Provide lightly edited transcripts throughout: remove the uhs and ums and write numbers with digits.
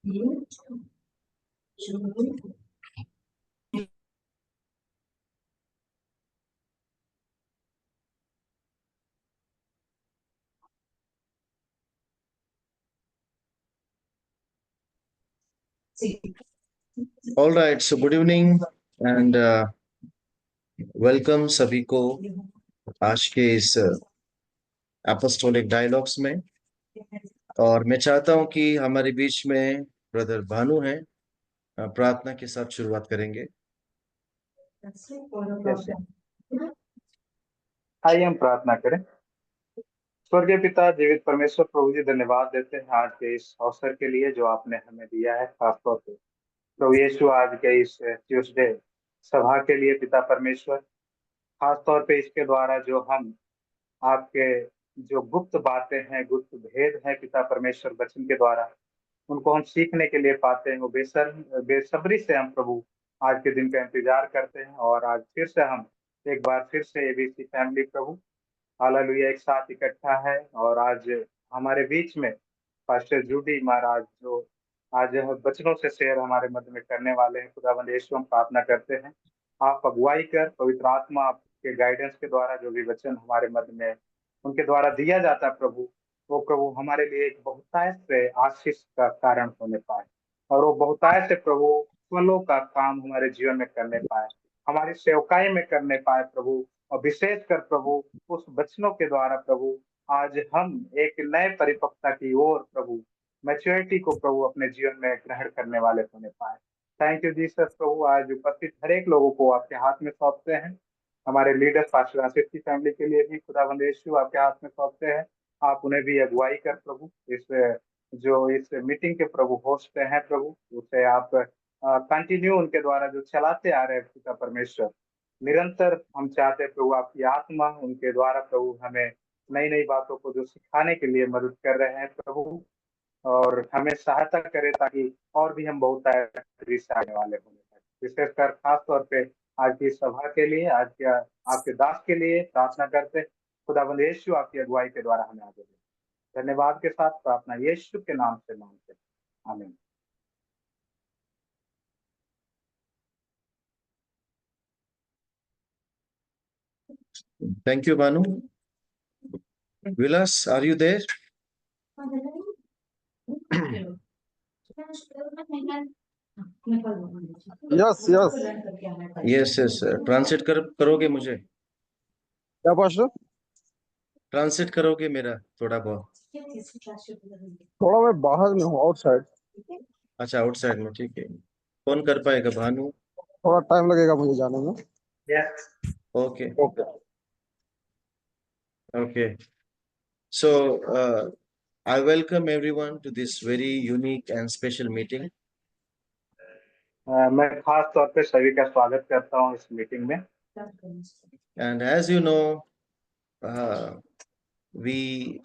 All right, so good evening and welcome सभी को आज के इस एपोस्टोलिक डायलॉग्स में। और मैं चाहता हूं कि हमारे बीच में ब्रदर भानु हैं, प्रार्थना के साथ शुरुआत करेंगे। आइए हम प्रार्थना करें। स्वर्गीय पिता जीवित परमेश्वर प्रभु जी, धन्यवाद देते हैं आज के इस अवसर के लिए जो आपने हमें दिया है। खासतौर पे प्रभु यीशु आज के इस ट्यूसडे सभा के लिए पिता परमेश्वर, खासतौर पे इसके द्वारा जो हम आपके जो गुप्त बातें हैं, गुप्त भेद हैं पिता परमेश्वर वचन के द्वारा, उनको हम सीखने के लिए पाते हैं। वो बेसब्री से हम प्रभु आज के दिन का इंतजार करते हैं। और आज फिर से हम एक बार फिर से एबीसी फैमिली प्रभु हालेलुया एक साथ इकट्ठा है। और आज हमारे बीच में पास्टर जूडी महाराज जो आज वचनों से शेयर हमारे मध्य में करने वाले हैं। खुदावंद यीशु हम प्रार्थना करते हैं, आप अगुवाई कर, पवित्र आत्मा आपके गाइडेंस के द्वारा जो भी वचन हमारे मध्य में उनके द्वारा दिया जाता है प्रभु, वो प्रभु हमारे लिए एक बहुतायत से आशीष का कारण होने पाए। और वो बहुतायत से प्रभु फलों का काम हमारे जीवन में करने पाए, हमारी सेवकाई में करने पाए प्रभु। और विशेष कर प्रभु उस वचनों के द्वारा प्रभु आज हम एक नए परिपक्वता की ओर प्रभु, मैच्योरिटी को प्रभु अपने जीवन में ग्रहण करने वाले होने पाए। थैंक यू जीसस प्रभु। आज उपस्थित हर एक लोगों को आपके हाथ में सौंपते हैं। हमारे लीडर्स पास्टर आशीष की फैमिली के लिए भी खुदावंद यीशु आपके हाथ में सौंपते हैं। आप उन्हें भी अगुवाई कर प्रभु, इस मीटिंग के प्रभु होस्ट हैं प्रभु, उसे आप कंटिन्यू उनके द्वारा जो चलाते आ रहे हैं पिता परमेश्वर, निरंतर हम चाहते हैं प्रभु आपकी आत्मा उनके द्वारा प्रभु हमें नई नई बातों को जो सिखाने के लिए मदद कर रहे हैं प्रभु, और हमें सहायता करे ताकि और भी हम बहुत आने वाले होंगे। विशेषकर खास तौर पे आज की सभा के लिए, आज के आपके दास के लिए प्रार्थना करते, खुदाबंद यीशु आपकी अगुवाई के द्वारा हमें आगे बढ़े। धन्यवाद के साथ प्रार्थना यीशु के नाम से मांगते हैं, आमीन। Thank you, Banu. Vilas, are you there? Yes yes Yes, yes. Translate करोगे मुझे? क्या पास्टर? ट्रांसलेट करोगे मेरा थोड़ा बहुत? थोड़ा मैं बाहर में हूँ, आउटसाइड। अच्छा, आउटसाइड में, ठीक है। कौन कर पाएगा? भानु? थोड़ा टाइम लगेगा मुझे जाने में। Okay okay. okay. So I welcome everyone to this very unique and special meeting. मैं खास तौर पे सभी का स्वागत करता हूँ इस मीटिंग में। And as you know, we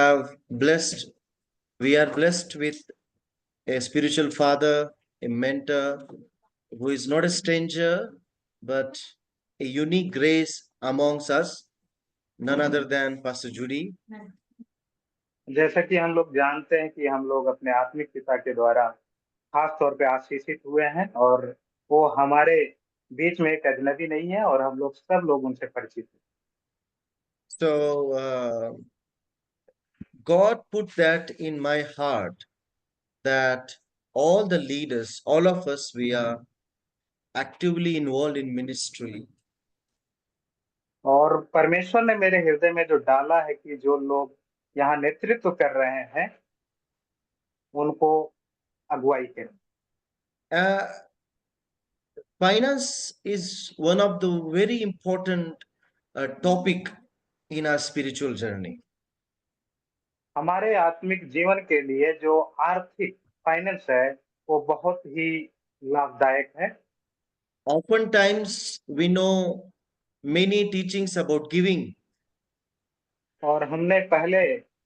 are blessed with a spiritual father, a mentor who is not a stranger but a unique grace amongst us, none other than Pastor Judy. जैसा कि हम लोग जानते हैं कि हम लोग अपने आत्मिक पिता के द्वारा खास तौर पे आशीषित हुए हैं, और वो हमारे बीच में एक अजनबी नहीं है, और हम लोग सब लोग उनसे परिचित हैं। So God put that in my heart that all the leaders, all of us, we are actively involved in ministry. और परमेश्वर ने मेरे हृदय में जो डाला है कि जो लोग यहाँ नेतृत्व कर रहे हैं उनको अगुवाई करें। Finance is one of the very important topic in our spiritual journey. हमारे आत्मिक जीवन के लिए जो आर्थिक फाइनेंस है वो बहुत ही लाभदायक है। Oftentimes we know many teachings about giving. और हमने पहले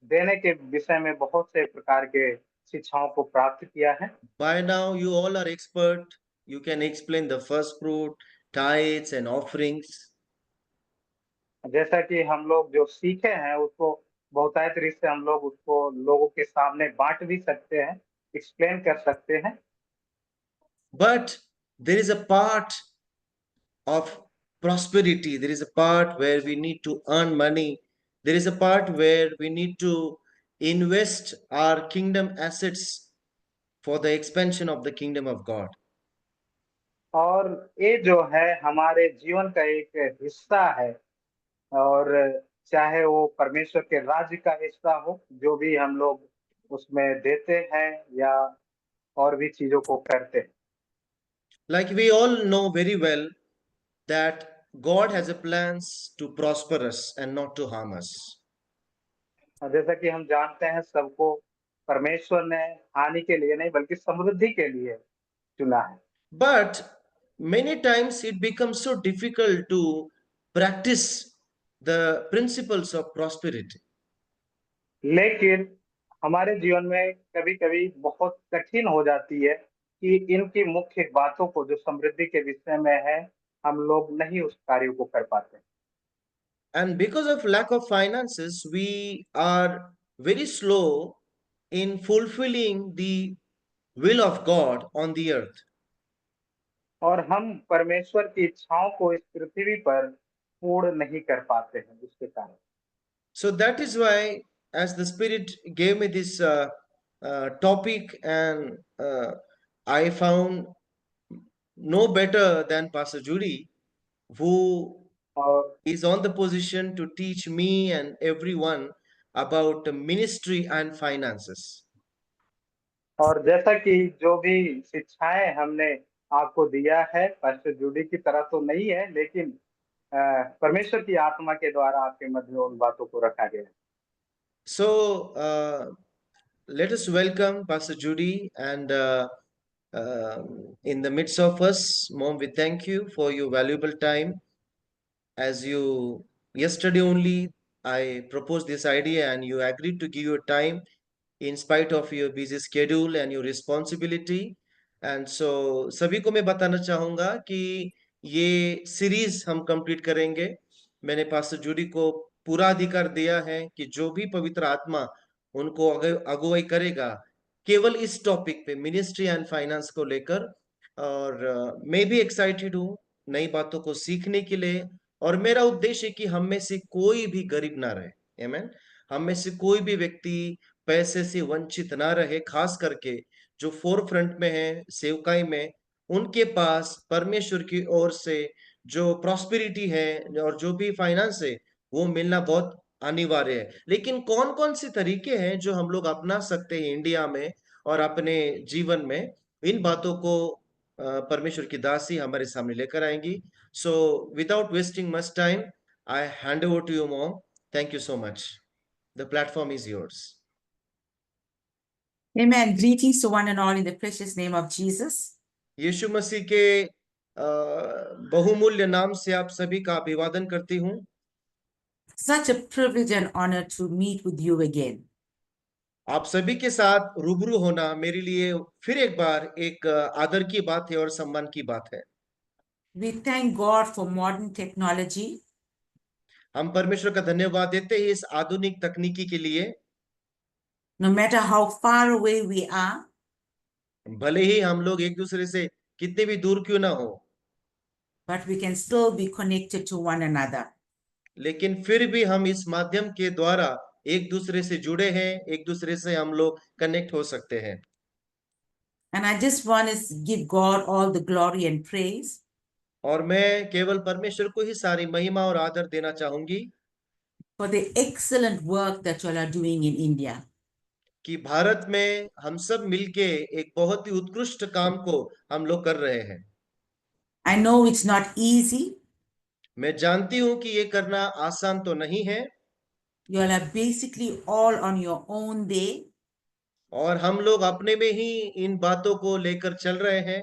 देने के विषय में बहुत से प्रकार के शिक्षाओं को प्राप्त किया है। By now you all are expert. You can explain the first fruit, tithes and offerings. जैसा कि हम लोग जो सीखे हैं उसको बहुतायत रीत से हम लोग उसको लोगों के सामने बांट भी सकते हैं, एक्सप्लेन कर सकते हैं। But there is a part of prosperity. There is a part where we need to earn money. There is a part where we need to invest our kingdom assets for the expansion of the kingdom of God. और ये जो है हमारे जीवन का एक हिस्सा है, और चाहे वो परमेश्वर के राज्य का हिस्सा हो, जो भी हम लोग उसमें देते हैं या और भी चीजों को करते हैं। Like we all know very well that God has a plans to prosper us and not to harm us. और जैसा कि हम जानते हैं सबको, परमेश्वर ने हानि के लिए नहीं बल्कि समृद्धि के लिए चुना है। But many times it becomes so difficult to practice the principles of prosperity. लेकिन हमारे जीवन में कभी-कभी बहुत कठिन हो जाती है कि इनकी मुख्य बातों को, जो समृद्धि के विषय में है, हम लोग नहीं उस कार्य को कर पाते। And because of lack of finances, we are very slow in fulfilling the will of God on the earth. और हम परमेश्वर की इच्छाओं को इस पृथ्वी पर पूर्ण नहीं कर पाते हैं जिसके कारण। So that is why, as the Spirit gave me this topic, and I found no better than Pastor Judy, who और is on the position to teach me and everyone about ministry and finances. और जैसा कि जो भी शिक्षाएं हमने आपको दिया है, पास्टर जूडी की तरह तो नहीं है, लेकिन परमेश्वर की आत्मा के द्वारा आपके मध्य में उन बातों को रखा गया है। So let us welcome Pastor Judy, and in the midst of us, Mom, we thank you for your valuable time. As you yesterday only, I proposed this idea, and you agreed to give your time in spite of your busy schedule and your responsibility. And so सभी को मैं बताना चाहूंगा कि ये series हम complete करेंगे। मैंने पास्टर जूडी को पूरा अधिकार दिया है कि जो भी पवित्र आत्मा उनको अगुवाई करेगा, केवल इस टॉपिक पे, मिनिस्ट्री एंड फाइनेंस को लेकर। और मैं भी एक्साइटेड हूँ नई बातों को सीखने के लिए। और मेरा उद्देश्य है कि हम में से कोई भी गरीब ना रहे। आमीन। हम में से कोई भी व्यक्ति पैसे से वंचित ना रहे, खास करके जो फोर फ्रंट में है सेवकाई में, उनके पास परमेश्वर की ओर से जो प्रॉस्पेरिटी है और जो भी फाइनेंस है वो मिलना बहुत अनिवार्य है। लेकिन कौन कौन से तरीके हैं जो हम लोग अपना सकते हैं इंडिया में और अपने जीवन में, इन बातों को परमेश्वर की दासी हमारे सामने लेकर आएंगी। So without wasting much time, I hand over to you mom. Thank you so much. The platform is yours. Amen. Greetings to one and all in the precious name of Jesus. यीशु मसीह के बहुमूल्य नाम से आप सभी का अभिवादन करती हूँ। Such a privilege and honor to meet with you again. आप सभी के साथ रूबरू होना मेरे लिए फिर एक बार एक आदर की बात है और सम्मान की बात है। We thank God for modern technology. हम परमेश्वर का धन्यवाद देते हैं इस आधुनिक तकनीकी के लिए। No matter how far away we are, भले ही हम लोग एक दूसरे से कितने भी दूर क्यों ना हो, but we can still be connected to one another. लेकिन फिर भी हम इस माध्यम के द्वारा एक दूसरे से जुड़े हैं, एक दूसरे से हम लोग कनेक्ट हो सकते हैं। And I just want to give God all the glory and praise और मैं केवल परमेश्वर को ही सारी महिमा और आदर देना चाहूंगी for the excellent work that you all are doing in India. कि भारत में हम सब मिलके एक बहुत ही उत्कृष्ट काम को हम लोग कर रहे हैं। I know it's not easy. मैं जानती हूं कि ये करना आसान तो नहीं है, You all are basically all on your own day. और हम लोग अपने में ही इन बातों को लेकर चल रहे हैं,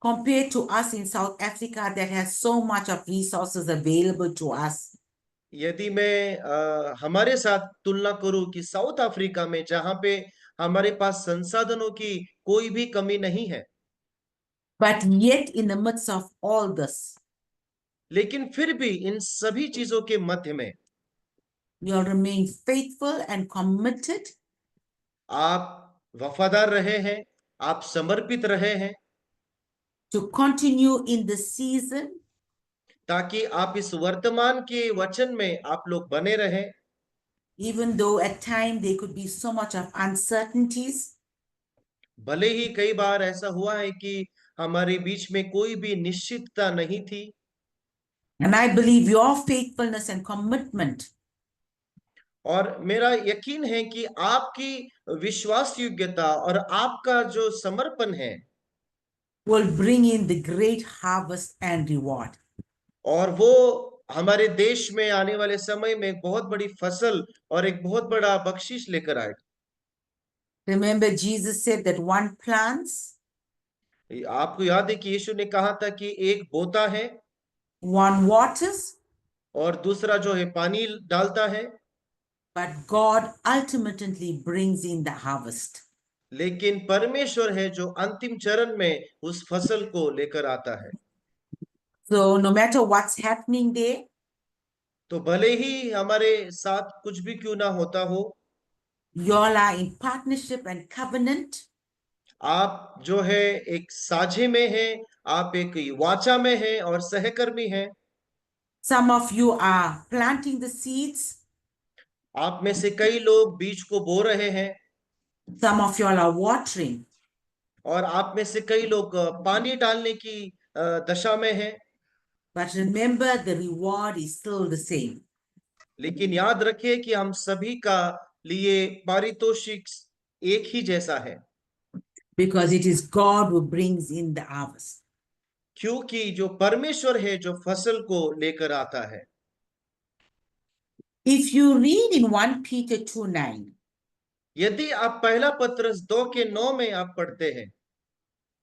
Compared to us in South Africa that has so much of resources available to us. यदि मैं हमारे साथ तुलना करूं कि साउथ अफ्रीका में, जहां पे हमारे पास संसाधनों की कोई भी कमी नहीं है, But yet in the midst of all this, लेकिन फिर भी इन सभी चीजों के मध्य में you all remain faithful and committed आप वफादार रहे हैं, आप समर्पित रहे हैं, to continue in the season, ताकि आप इस वर्तमान के वचन में आप लोग बने रहें, even though at times there could be so much of uncertainties. भले ही कई बार ऐसा हुआ है कि हमारे बीच में कोई भी निश्चितता नहीं थी। And I believe your faithfulness and commitment और मेरा यकीन है कि आपकी विश्वास योग्यता और आपका जो समर्पण है will bring in the great harvest and reward. और वो हमारे देश में आने वाले समय में एक बहुत बड़ी फसल और एक बहुत बड़ा बख्शीश लेकर आएगा। Remember, Jesus said that one plants, आपको याद है कि यीशु ने कहा था कि एक बोता है one waters, और दूसरा जो है पानी डालता है, but God ultimately brings in the harvest. लेकिन परमेश्वर है जो अंतिम चरण में उस फसल को लेकर आता है। So no matter what's happening there, तो भले ही हमारे साथ कुछ भी क्यों ना होता हो, you all are in partnership and covenant. आप जो है एक साझे में हैं, आप एक वाचा में हैं और सहकर्मी हैं। Some of you are planting the seeds. आप में से कई लोग बीज को बो रहे हैं Some of you all are watering. और आप में से कई लोग पानी डालने की दशा में हैं। But remember, the reward is still the same. लेकिन याद रखिए कि हम सभी का लिए पारितोषिक एक ही जैसा है, Because it is God who brings in the harvest. क्योंकि जो परमेश्वर है जो फसल को लेकर आता है। If you read in 1 Peter 2:9, यदि आप पहला पत्रस 2:9 में आप पढ़ते हैं,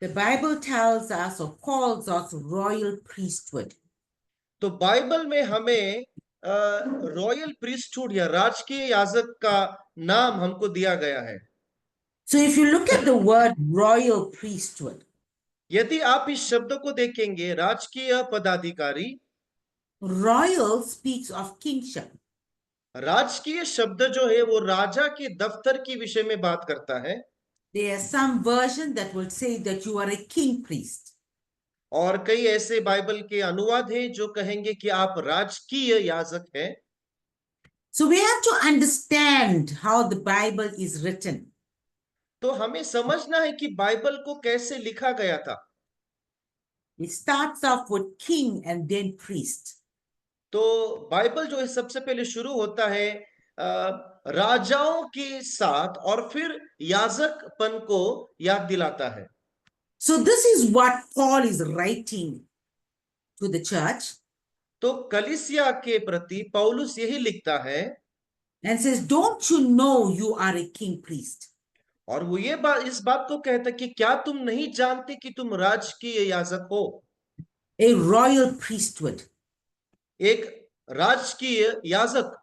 the Bible tells us or calls us royal priesthood. तो बाइबल में हमें रॉयल प्रीस्टहुड या राजकीय याजक का नाम हमको दिया गया है। So if you look at the word royal priesthood, यदि आप इस शब्द को देखेंगे राजकीय पदाधिकारी, royal speaks of kingship. राजकीय शब्द जो है वो राजा के दफ्तर के विषय में बात करता है। There are some versions that will say that you are a king priest. और कई ऐसे बाइबल के अनुवाद हैं जो कहेंगे कि आप राजकीय याजक हैं। So we have to understand how the Bible is written. तो हमें समझना है कि बाइबल को कैसे लिखा गया था। It starts off with king and then priest. तो बाइबल जो है सबसे पहले शुरू होता है राजाओं के साथ और फिर याजकपन को याद दिलाता है। So this is what Paul is writing to the church तो कलीसिया के प्रति पौलुस यही लिखता है and says, don't you know you are a king priest? और वो ये बात इस बात को कहता कि क्या तुम नहीं जानते कि तुम राजकीय याजक हो, A royal priesthood. एक राजकीय याजक।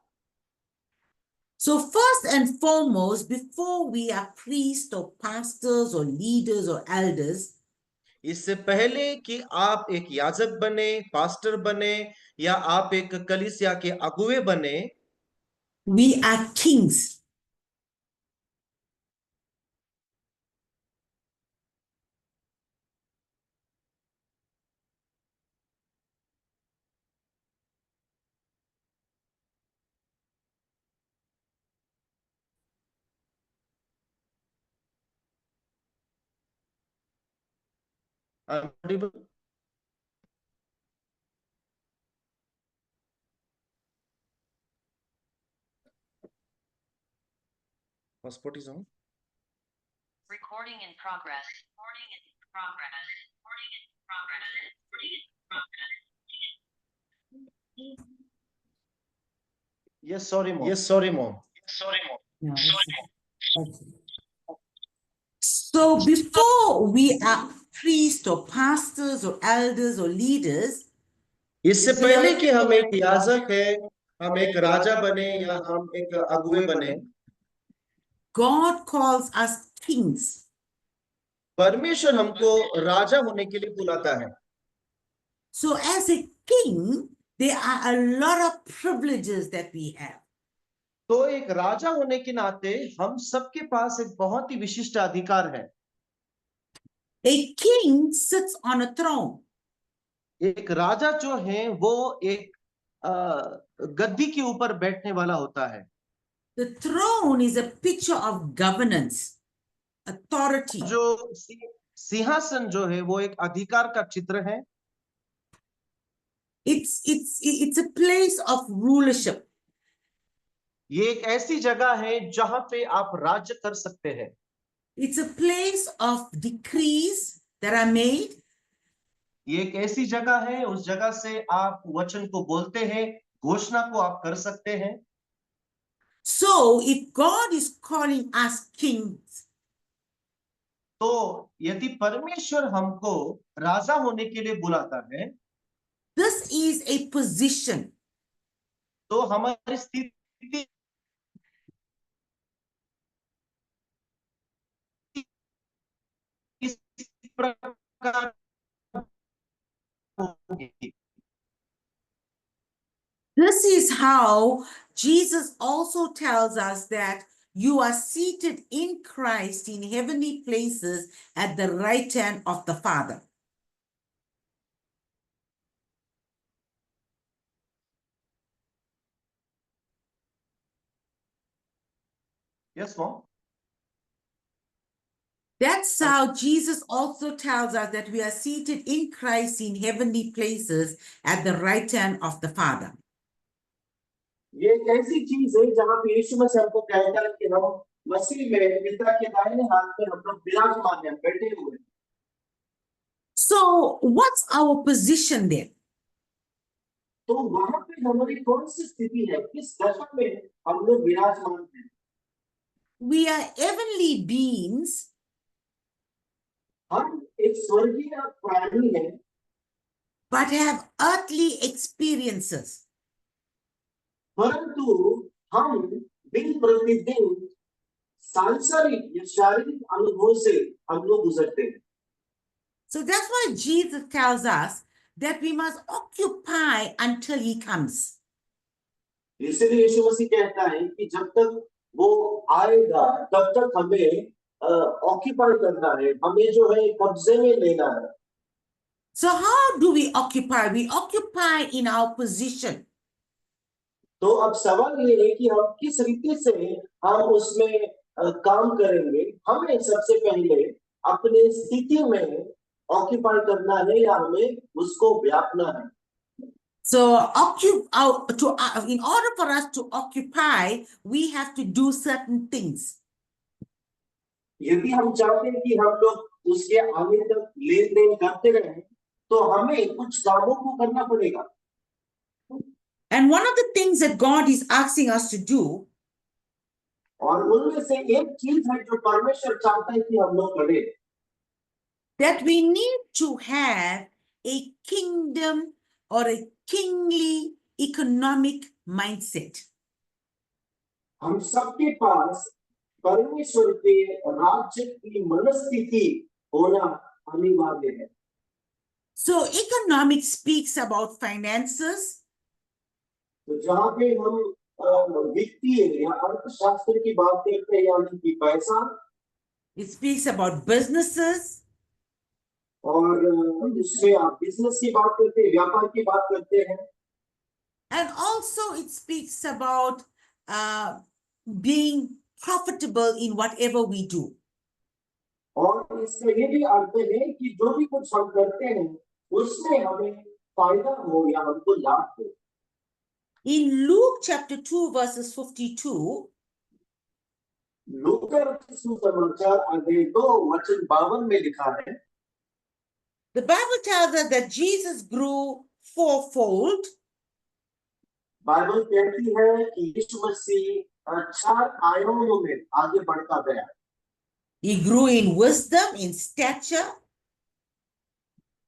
So first and foremost, before we are priests or pastors or leaders or elders, इससे पहले कि आप एक याजक बने, पास्टर बने या आप एक कलीसिया के अगुवे बने, we are kings. Hotspot is on. Recording in progress. Recording in progress. Recording in progress. Recording in progress. Yes, sorry, mom. Yes, sorry, mom. Sorry, Mom. No, Sorry, Mom. okay. So before we are priests or pastors or elders or leaders, इससे पहले कि हम एक याजक है, हम एक राजा बने या हम एक अगुवे बने, God calls us kings. परमेश्वर हमको राजा होने के लिए बुलाता है। So as a king, there are a lot of privileges that we have. तो एक राजा होने के नाते हम सबके पास एक बहुत ही विशिष्ट अधिकार है। A king sits on a throne. एक राजा जो है वो एक गद्दी के ऊपर बैठने वाला होता है। The throne is a picture of governance, authority. जो सिंहासन जो है वो एक अधिकार का चित्र है। It's a place of rulership. ये एक ऐसी जगह है जहां पे आप राज्य कर सकते हैं। It's a place of decrees that are made. ये एक ऐसी जगह है, उस जगह से आप वचन को बोलते हैं, घोषणा को आप कर सकते हैं। So if God is calling us kings, तो यदि परमेश्वर हमको राजा होने के लिए बुलाता है, this is a position. तो हमारी स्थिति इस प्रकार होगी। This is how Jesus also tells us that you are seated in Christ in heavenly places at the right hand of the Father. Yes mom. That's how Jesus also tells us that we are seated in Christ in heavenly places at the right hand of the Father. ये एक ऐसी चीज है जहां पे यीशु मसीह हमको कहता है कि हम मसीह में पिता के दाहिने हाथ में हम लोग विराजमान हैं, बैठे हुए हैं। So, what's our position there? तो वहां पे हमारी कौन सी स्थिति है, किस दशा में हम लोग विराजमान हैं? We are heavenly beings, हम एक स्वर्गीय प्राणी हैं, but have earthly experiences. परंतु हम दिन प्रतिदिन सांसारिक या शारीरिक अनुभव से हम लोग गुजरते हैं। So that's why Jesus tells us that we must occupy until he comes. इसलिए यीशु मसीह कहता है कि जब तक वो आएगा तब तक हमें ऑक्यूपाई करना है, हमें जो है कब्जे में लेना है। So how do we occupy? We occupy in our position. तो अब सवाल ये है कि हम किस रीति से हम उसमें काम करेंगे। हमें सबसे पहले अपने स्थिति में ऑक्यूपाई करना है या हमें उसको व्यापना है। So in order for us to occupy, we have to do certain things. यदि हम चाहते हैं कि हम लोग उसके आगे तक लेन देन करते रहें, तो हमें कुछ कामों को करना पड़ेगा। And one of the things that God is asking us to do, और उनमें से एक चीज है जो परमेश्वर चाहता है कि हम लोग करें, that we need to have a kingdom or a kingly economic mindset. हम सबके पास परमेश्वर के राज्य की मनस्थिति होना अनिवार्य है। So economics speaks about finances. तो जहाँ पे हम वित्तीय या अर्थशास्त्र की बात करते हैं, यानी कि पैसा, It speaks about businesses. और उसमें आप बिजनेस की बात करते हैं, व्यापार की बात करते हैं। And also it speaks about being profitable in whatever we do. और इसका ये भी अर्थ है कि जो भी कुछ हम करते हैं उसमें हमें फायदा हो या हमको लाभ हो। In Luke chapter 2 verses 52, लूका सुसमाचार अध्याय 2 वचन 52 में लिखा है, the Bible tells us that Jesus grew fourfold. Bible कहती है कि यीशु मसीह 4 आयामों में आगे बढ़ता गया। He grew in wisdom, in stature,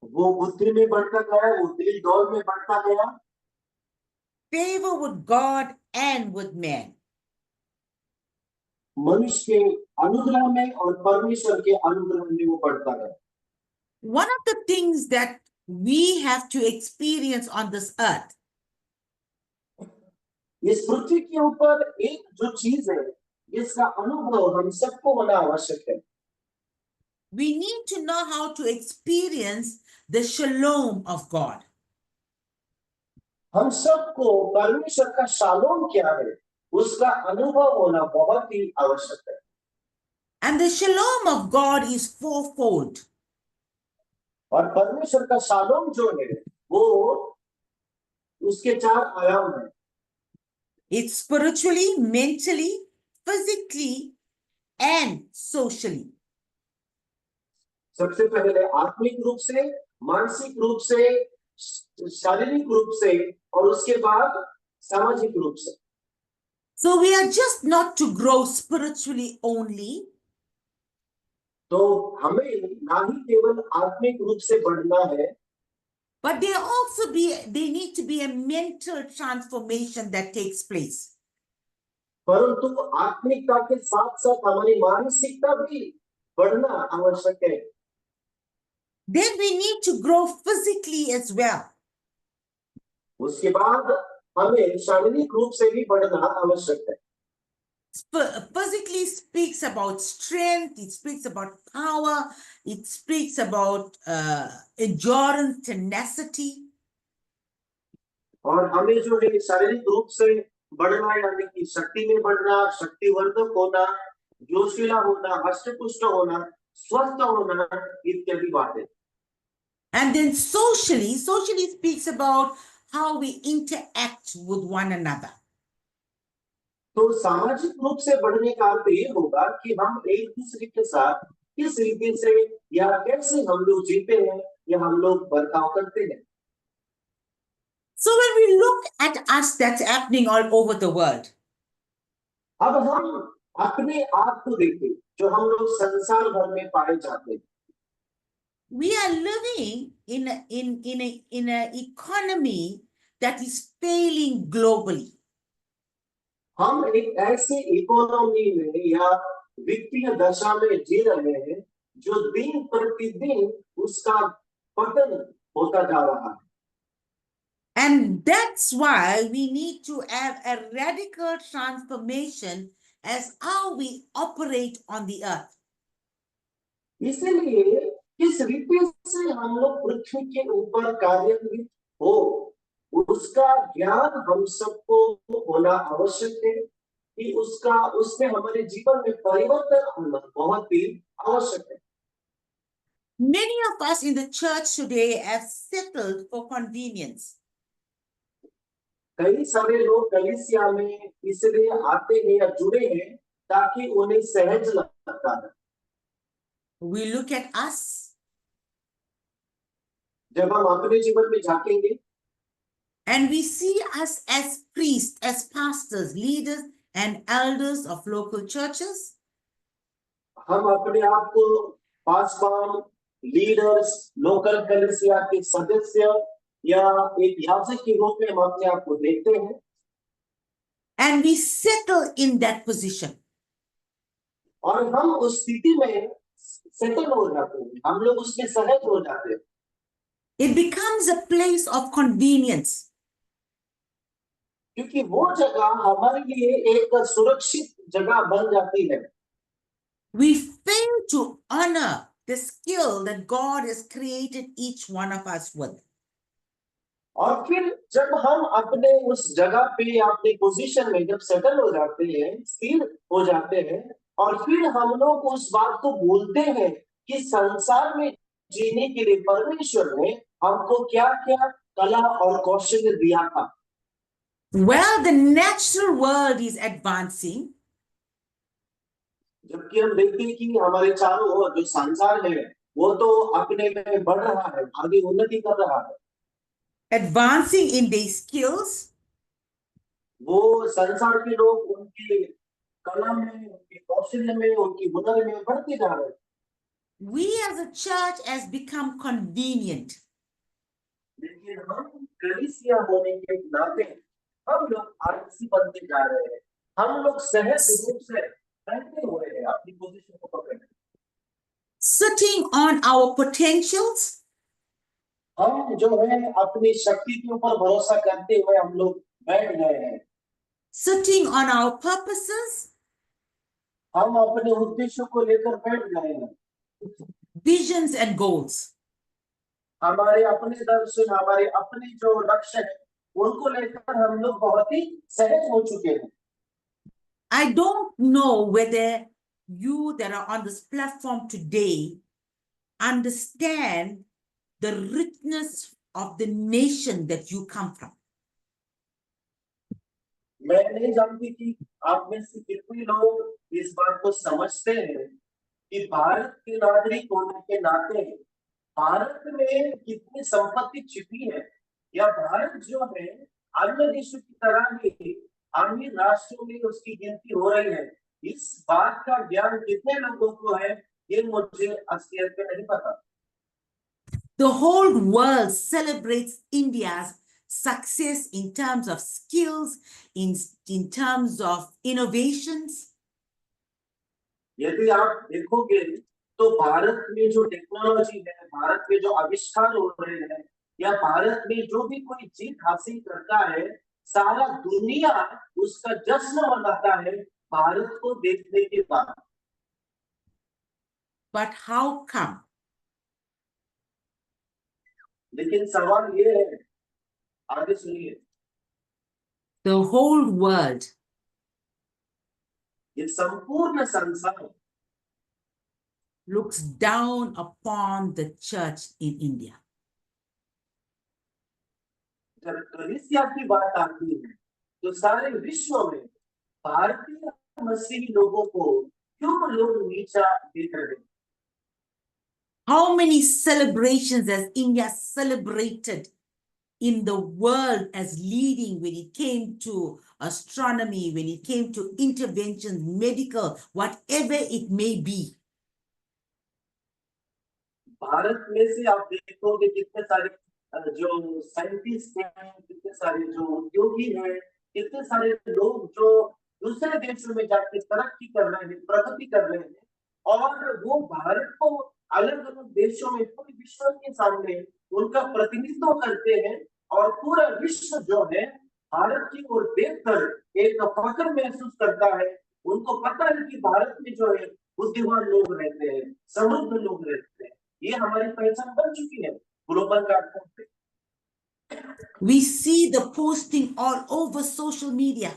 वो बुद्धि में बढ़ता गया, वो दिल दौल में बढ़ता गया, favor with God and with men. मनुष्य के अनुग्रह में और परमेश्वर के अनुग्रह में वो बढ़ता गया। One of the things that we have to experience on this earth इस पृथ्वी के ऊपर एक जो चीज है, इसका अनुभव हम सबको होना आवश्यक है। We need to know how to experience the shalom of God. हम सबको परमेश्वर का शालोम क्या है, उसका अनुभव होना बहुत ही आवश्यक है। And the shalom of God is fourfold. और परमेश्वर का शालोम जो है, वो उसके 4 आयाम है। It's spiritually, mentally, physically, and socially. सबसे पहले आत्मिक रूप से, मानसिक रूप से, शारीरिक रूप से, और उसके बाद सामाजिक रूप से। So we are just not to grow spiritually only, तो हमें ना ही केवल आत्मिक रूप से बढ़ना है, but they need to be a mental transformation that takes place. परंतु आत्मिकता के साथ साथ हमारी मानसिकता भी बढ़ना आवश्यक है। Then we need to grow physically as well. उसके बाद हमें शारीरिक रूप से भी बढ़ना आवश्यक है। Physically speaks about strength, it speaks about power, it speaks about endurance, tenacity. और हमें जो है शारीरिक रूप से बढ़ना, यानी कि शक्ति में बढ़ना, शक्तिवर्धक होना, जोशीला होना, हष्टपुष्ट होना, स्वस्थ होना, इत्यादि बातें। And then socially speaks about how we interact with one another. तो सामाजिक रूप से बढ़ने का अर्थ ये होगा कि हम एक दूसरे के साथ किस रीति से या कैसे हम लोग जीते हैं या हम लोग बर्ताव करते हैं। So when we look at us, that's happening all over the world. अब हम अपने आप को देखें, जो हम लोग संसार भर में पाए जाते हैं। We are living in a economy that is failing globally. हम एक ऐसे इकोनॉमी में या वित्तीय दशा में जी रहे हैं जो दिन प्रतिदिन उसका पतन होता जा रहा है। And that's why we need to have a radical transformation as how we operate on the earth. इसलिए किस रीति से हम लोग पृथ्वी के ऊपर कार्यान्वित हो, उसका ज्ञान हम सबको होना आवश्यक है कि उसमें हमारे जीवन में परिवर्तन आना बहुत ही आवश्यक है। Many of us in the church today have settled for convenience. कई सारे लोग कलीसिया में इसलिए आते हैं या जुड़े हैं ताकि उन्हें सहज लगता है। We look at us, जब हम अपने जीवन में झांकेंगे and we see us as priests, as pastors, leaders, and elders of local churches. हम अपने आप को पासवान, लीडर्स, लोकल कलीसिया के सदस्य या एक याजक के रूप में हम अपने आप को देखते हैं, And we settle in that position. और हम उस स्थिति में सेटल हो जाते हैं, हम लोग उसमें सहज हो जाते हैं। It becomes a place of convenience. क्योंकि वो जगह हमारे लिए एक सुरक्षित जगह बन जाती है। We fail to honor the skill that God has created each one of us with. और फिर जब हम अपने उस जगह पे, अपने पोजीशन में जब सेटल हो जाते हैं, स्थिर हो जाते हैं, और फिर हम लोग उस बात को भूलते हैं कि संसार में जीने के लिए परमेश्वर ने हमको क्या क्या कला और कौशल दिया था। Well, the natural world is advancing, जबकि हम देखते हैं कि हमारे चारों ओर जो संसार है वो तो अपने में बढ़ रहा है, आगे उन्नति कर रहा है, advancing in their skills, वो संसार के लोग उनकी कला में, उनके कौशल में, उनकी हुनर में बढ़ते जा रहे हैं। we as a church has become convenient. लेकिन हम कलीसिया होने के नाते हम लोग आलसी बनते जा रहे हैं, हम लोग सहज रूप से बैठे हुए हैं अपनी पोजीशन को पकड़े, Sitting on our potentials, हम जो है अपनी शक्ति के ऊपर भरोसा करते हुए हम लोग बैठ गए हैं। sitting on our purposes, हम अपने उद्देश्यों को लेकर बैठ गए हैं, visions, and goals. हमारे अपने दर्शन, हमारे अपने जो लक्ष्य है उनको लेकर हम लोग बहुत ही सहज हो चुके हैं। I don't know whether you that are on this platform today understand the richness of the nation that you come from. मैं नहीं जानती कि आप में से कितने लोग इस बात को समझते हैं कि भारत के नागरिक होने के नाते भारत में कितनी संपत्ति छिपी है, या भारत जो है अन्य देशों की तरह ही अमीर राष्ट्रों में उसकी गिनती हो रही है। इस बात का ज्ञान कितने लोगों को है ये मुझे असलियत में नहीं पता। The whole world celebrates India's success in terms of skills, in terms of innovations. यदि आप देखोगे तो भारत में जो टेक्नोलॉजी है, भारत में जो आविष्कार हो रहे हैं, या भारत में जो भी कोई जीत हासिल करता है, सारा दुनिया उसका जश्न मनाता है भारत को देखने के बाद। But how come? लेकिन सवाल ये है, आगे सुनिए, The whole world ये संपूर्ण संसार looks down upon the church in India. जब कलीसिया की बात आती है तो सारे विश्व में भारतीय मसीही लोगों को क्यों लोग नीचा देख रहे हैं? How many celebrations has India celebrated in the world as leading when it came to astronomy, when it came to interventions, medical, whatever it may be? Bharat में से आप देखोगे कितने सारे जो साइंटिस्ट हैं, कितने सारे जो उद्योगी हैं, कितने सारे लोग जो दूसरे देशों में जाके तरक्की कर रहे हैं, प्रगति कर रहे हैं, और वो भारत को अलग अलग देशों में पूरे विश्व के सामने उनका प्रतिनिधित्व करते हैं, और पूरा विश्व जो है भारत की ओर देखकर एक फख्र महसूस करता है। उनको पता है कि भारत में जो है बुद्धिमान लोग रहते हैं, समृद्ध लोग रहते हैं। ये हमारी पहचान बन चुकी है ग्लोबल प्लेटफॉर्म पे। We see the posting all over social media.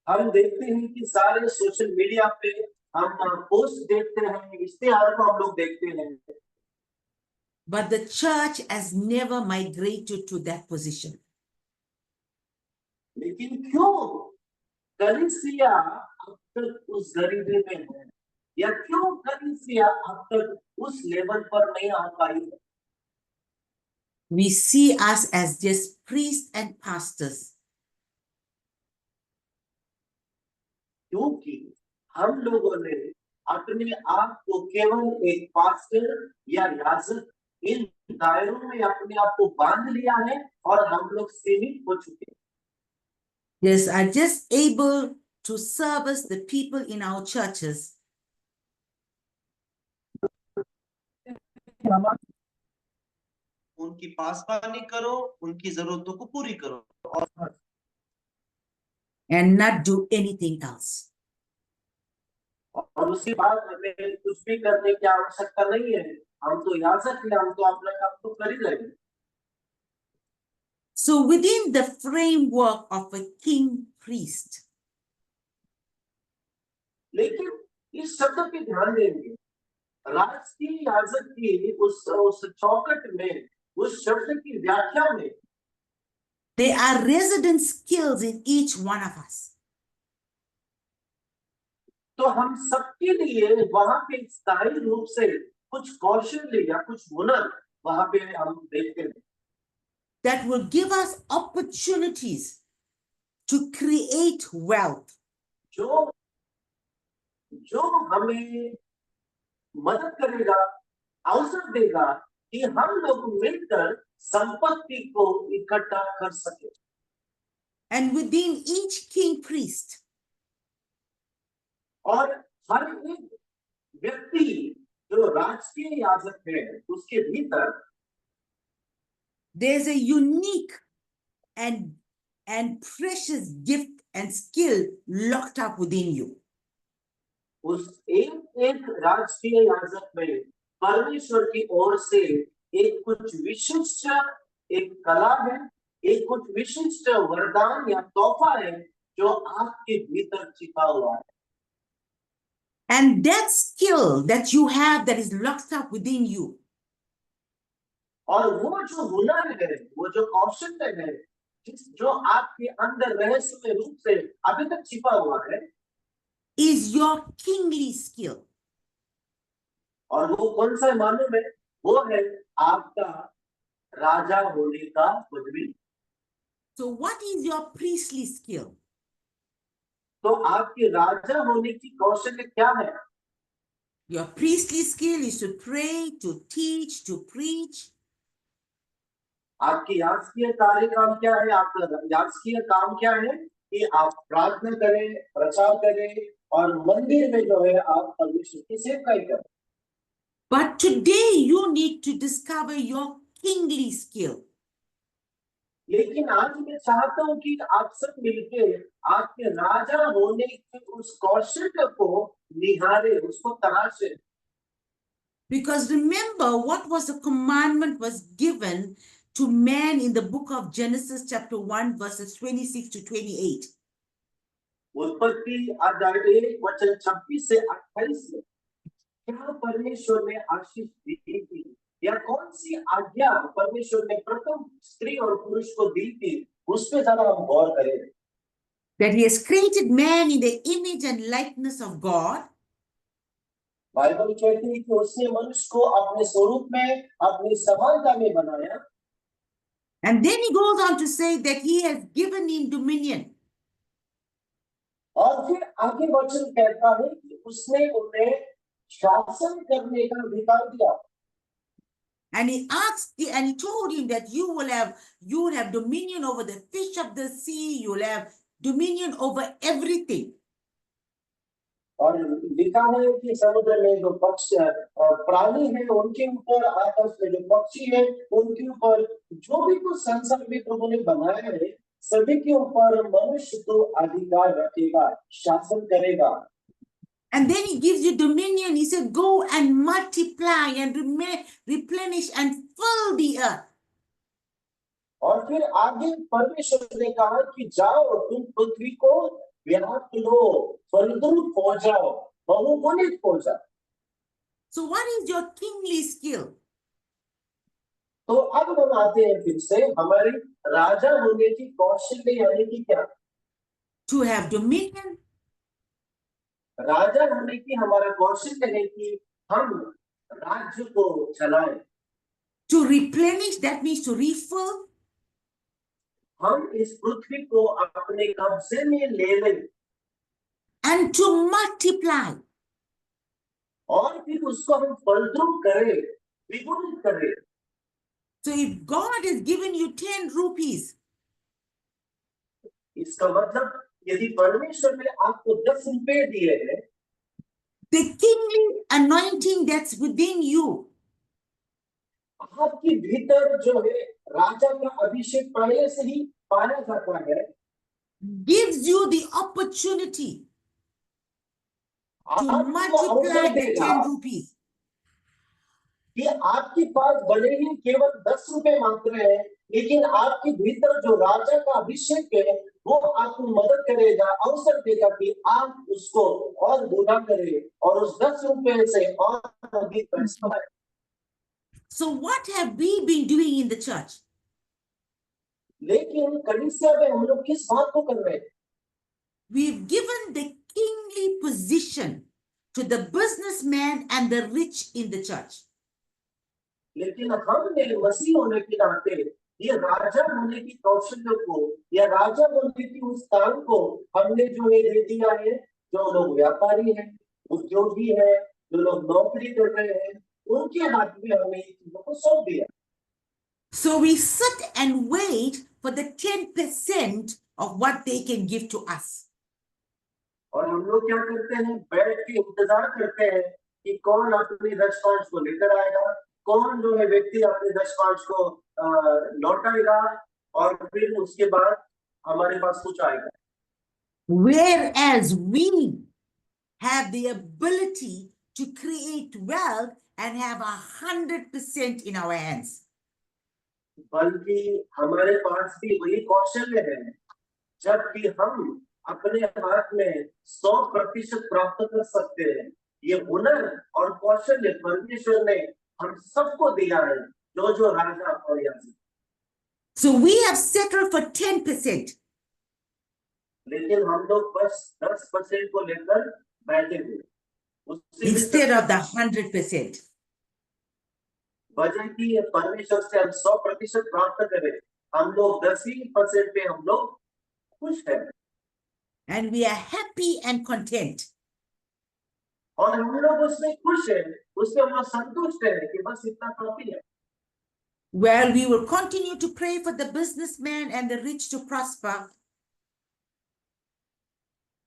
हम देखते हैं कि सारे सोशल मीडिया पे हम पोस्ट देखते हैं, इश्तेहार को हम लोग देखते हैं, But the church has never migrated to that position. लेकिन क्यों कलीसिया अब तक उस गरीबी में है, या क्यों कलीसिया अब तक उस लेवल पर नहीं आ पाई है? We see us as just priests and pastors. क्योंकि हम लोगों ने अपने आप को केवल एक पास्टर या याजक इन दायरों में अपने आप को बांध लिया है, और हम लोग सीमित हो चुके हैं। Yes, are just able to service the people in our churches. उनकी पासबानी करो, उनकी जरूरतों को पूरी करो, और And not do anything else. और उसके बाद हमें कुछ भी करने की आवश्यकता नहीं है। हम तो याजक हैं, हम तो अपना काम तो कर ही रहे हैं। So within the framework of a king priest, लेकिन इस शब्द पे ध्यान देंगे, राजकीय याजक की उस चौकट में, उस शब्द की व्याख्या में, there are resident skills in each one of us. तो हम सबके लिए वहां पे स्थायी रूप से कुछ कौशल या कुछ हुनर वहां पे हम देखते हैं, That will give us opportunities to create wealth. जो हमें मदद करेगा, अवसर देगा कि हम लोग मिलकर संपत्ति को इकट्ठा कर सके। And within each king priest, और हर एक व्यक्ति जो राजकीय याजक है उसके भीतर there's a unique and and precious gift and skill locked up within you. उस एक एक राजकीय याजक में परमेश्वर की ओर से एक कुछ विशिष्ट एक कला है, एक कुछ विशिष्ट वरदान या तोहफा है जो आपके भीतर छिपा हुआ है। And that skill that you have that is locked up within you और वो जो हुनर है, वो जो कौशल है, जो आपके अंदर रहस्यमय रूप से अभी तक छिपा हुआ है, is your kingly skill. और वो कौन सा है मालूम है? वो है आपका राजा होने का पदवी। So what is your priestly skill? तो आपके राजा होने की कौशल्य क्या है? Your priestly skill is to pray, to teach, to preach. आपकी याजकीय कार्य काम क्या है? आपका याजकीय काम क्या है कि आप प्रार्थना करें, प्रचार करें और मंदिर में जो है आप परमेश्वर की सेवकाई करें। But today you need to discover your kingly skill. लेकिन आज मैं चाहता हूं कि आप सब मिलके आपके राजा होने के उस कौशल्य को निहारे, उसको तलाशे। Because remember what was the commandment was given to man in the book of Genesis chapter 1 verses 26 to 28. उत्पत्ति अध्याय 1 वचन 26 से 28 में क्या परमेश्वर ने आशीष दी थी, या कौन सी आज्ञा परमेश्वर ने प्रथम स्त्री और पुरुष को दी थी, उस पे जरा हम गौर करें। That he has created man in the image and likeness of God. Bible कहती है कि उसने मनुष्य को अपने स्वरूप में, अपनी समानता में बनाया। And then he goes on to say that he has given him dominion. और फिर आगे वचन कहता है कि उसने उन्हें शासन करने का अधिकार दिया। And he asked, and he told him that you will have dominion over the fish of the sea, you will have dominion over everything. और लिखा है कि समुद्र में जो पक्षी प्राणी है उनके ऊपर, आकाश में जो पक्षी है उनके ऊपर, जो भी कुछ संसार में प्रभु ने बनाया है सभी के ऊपर मनुष्य तो अधिकार रखेगा, शासन करेगा। And then he gives you dominion. He said, go and multiply and replenish and fill the earth. और फिर आगे परमेश्वर ने कहा कि जाओ तुम पृथ्वी को व्याप्त लो, फलद्रुप हो जाओ, बहुगुणित हो जाओ। So what is your kingly skill? तो अब हम आते हैं फिर से हमारे राजा होने की कौशल्य यानी कि क्या? To have dominion, राजा होने की हमारा कौशल्य है कि हम राज्य को चलाएं। to replenish, that means to refill, हम इस पृथ्वी को अपने कब्जे में ले लें and to multiply. और फिर उसको हम फलद्रुप करें, द्विगुणित करें। So if God has given you 10 rupees, इसका मतलब यदि परमेश्वर ने आपको 10 रुपए दिए हैं, the kingly anointing that's within you आपके भीतर जो है राजा का अभिषेक पहले से ही पाया जाता है, gives you the opportunity to आपको multiply अवसर the देगा 10 rupees. कि आपके पास भले ही केवल 10 रुपए मात्र है, लेकिन आपके भीतर जो राजा का अभिषेक है वो आपको मदद करेगा, अवसर देगा कि आप उसको और गुना करें और उस 10 रुपए से और अधिक पैसा है। So what have we been doing in the church? लेकिन कलीसिया में हम लोग किस बात को कर रहे हैं? We've given the kingly position to the businessman and the rich in the church. लेकिन हमने मसीह होने के नाते ये राजा होने की कौशल्य को या राजा होने की उस काम को हमने जो है दे दिया है। जो लोग व्यापारी हैं, उद्योगी हैं, जो लोग नौकरी कर रहे हैं, उनके हाथ में हमने ये चीजों को सौंप दिया। So we sit and wait for the 10% of what they can give to us. और हम लोग क्या करते हैं? बैठ के इंतजार करते हैं कि कौन अपनी 10-5 को लेकर आएगा, कौन जो है व्यक्ति अपने 10-5 को लौटाएगा, और फिर उसके बाद हमारे पास कुछ आएगा। Whereas we have the ability to create wealth and have 100% in our hands. बल्कि हमारे पास भी वही कौशल्य है, जबकि हम अपने हाथ में 100% प्राप्त कर सकते हैं। ये हुनर और कौशल्य परमेश्वर ने हम सबको दिया है, जो जो राजा और याजक। So we have settled for 10%. लेकिन हम लोग बस 10% को लेकर बैठे हुए, उसी में Instead of the 10% 100%. वजह की परमेश्वर से हम 100% प्राप्त करें, हम लोग 10% पे हम लोग खुश हैं And we are happy and content. और हम लोग उसमें खुश हैं, उसमें हम लोग संतुष्ट हैं कि बस इतना काफी है। Well, we will continue to pray for the businessman and the rich to prosper.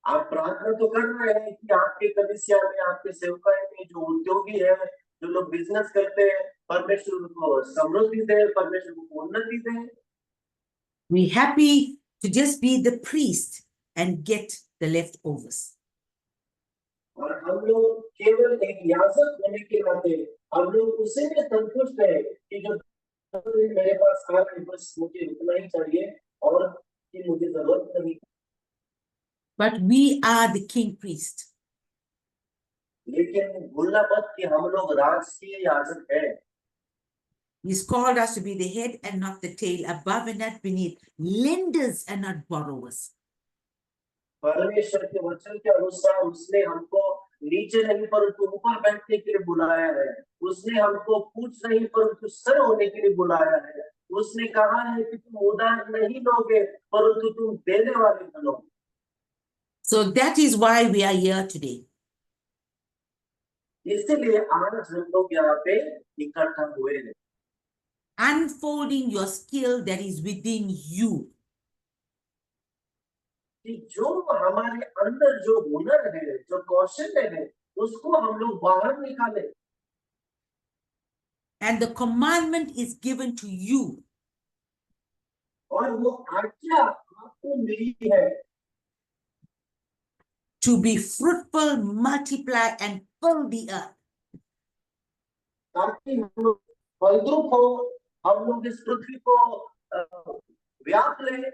आप प्रार्थना तो कर रहे हैं कि आपके कलीसिया में, आपके सेवकाई में जो उद्योगी है, जो लोग बिजनेस करते हैं, परमेश्वर उनको समृद्धि दे, परमेश्वर उनको उन्नति दे। We're happy to just be the priest and get the leftovers. और हम लोग केवल एक याजक होने के नाते हम लोग उसी में संतुष्ट है कि जो मेरे पास आ रहा है बस मुझे उतना ही चाहिए और कि मुझे जरूरत नहीं। But we are the king priest. लेकिन भूलना मत कि हम लोग राजकीय याजक हैं। He's called us to be the head and not the tail, above and not beneath, lenders and not borrowers. परमेश्वर के वचन के अनुसार उसने हमको नीचे नहीं परंतु ऊपर बैठने के लिए बुलाया है। उसने हमको पूछ नहीं परंतु सर होने के लिए बुलाया है। उसने कहा है कि तुम उधार नहीं लोगे परंतु तुम देने वाले बनोगे। So that is why we are here today. इसीलिए आज हम लोग यहाँ पे इकट्ठा हुए हैं। Unfolding your skill that is within you. कि जो हमारे अंदर जो हुनर है, जो कौशल्य है, उसको हम लोग बाहर निकालें। And the commandment is given to you. और वो आज्ञा आपको मिली है To be fruitful, multiply, and fill the earth. ताकि हम लोग फलद्रुप हो, हम लोग इस पृथ्वी को व्याप लें।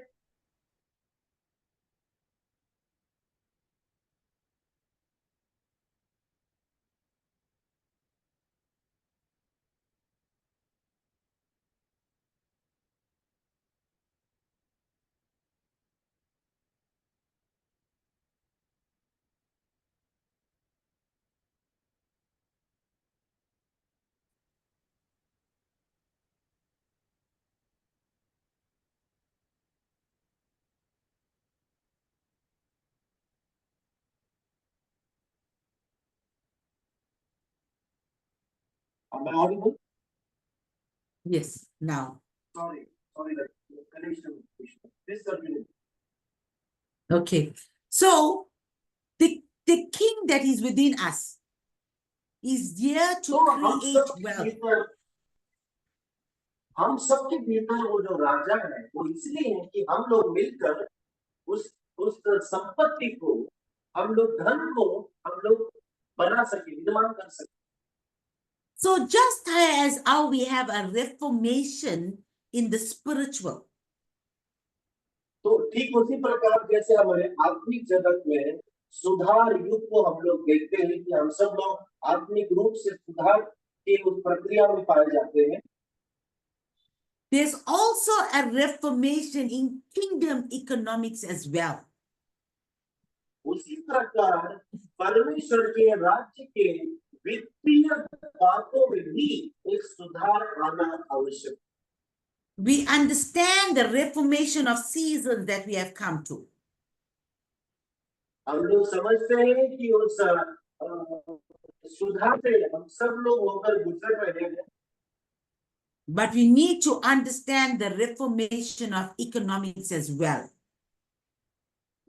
Am I audible? Yes, now. Sorry, the connection issue. Please continue. Okay. So the king that is within us is here to तो हम create सबके wealth. भीतर, हम सबके भीतर वो जो राजा है, वो इसलिए है कि हम लोग मिलकर उस संपत्ति को, हम लोग धन को, हम लोग बना सके, निर्माण कर सके। So just as how we have a reformation in the spiritual, तो ठीक उसी प्रकार जैसे हमारे आत्मिक जगत में सुधार युग को हम लोग देखते हैं कि हम सब लोग आत्मिक रूप से सुधार की उस प्रक्रिया में पाए जाते हैं। there's also a reformation in kingdom economics as well. उसी प्रकार परमेश्वर के राज्य के वित्तीय बातों में भी एक सुधार आना आवश्यक। We understand the reformation of seasons that we have come to. हम लोग समझते हैं कि उस सुधार से हम सब लोग होकर गुजर रहे हैं। But we need to understand the reformation of economics as well.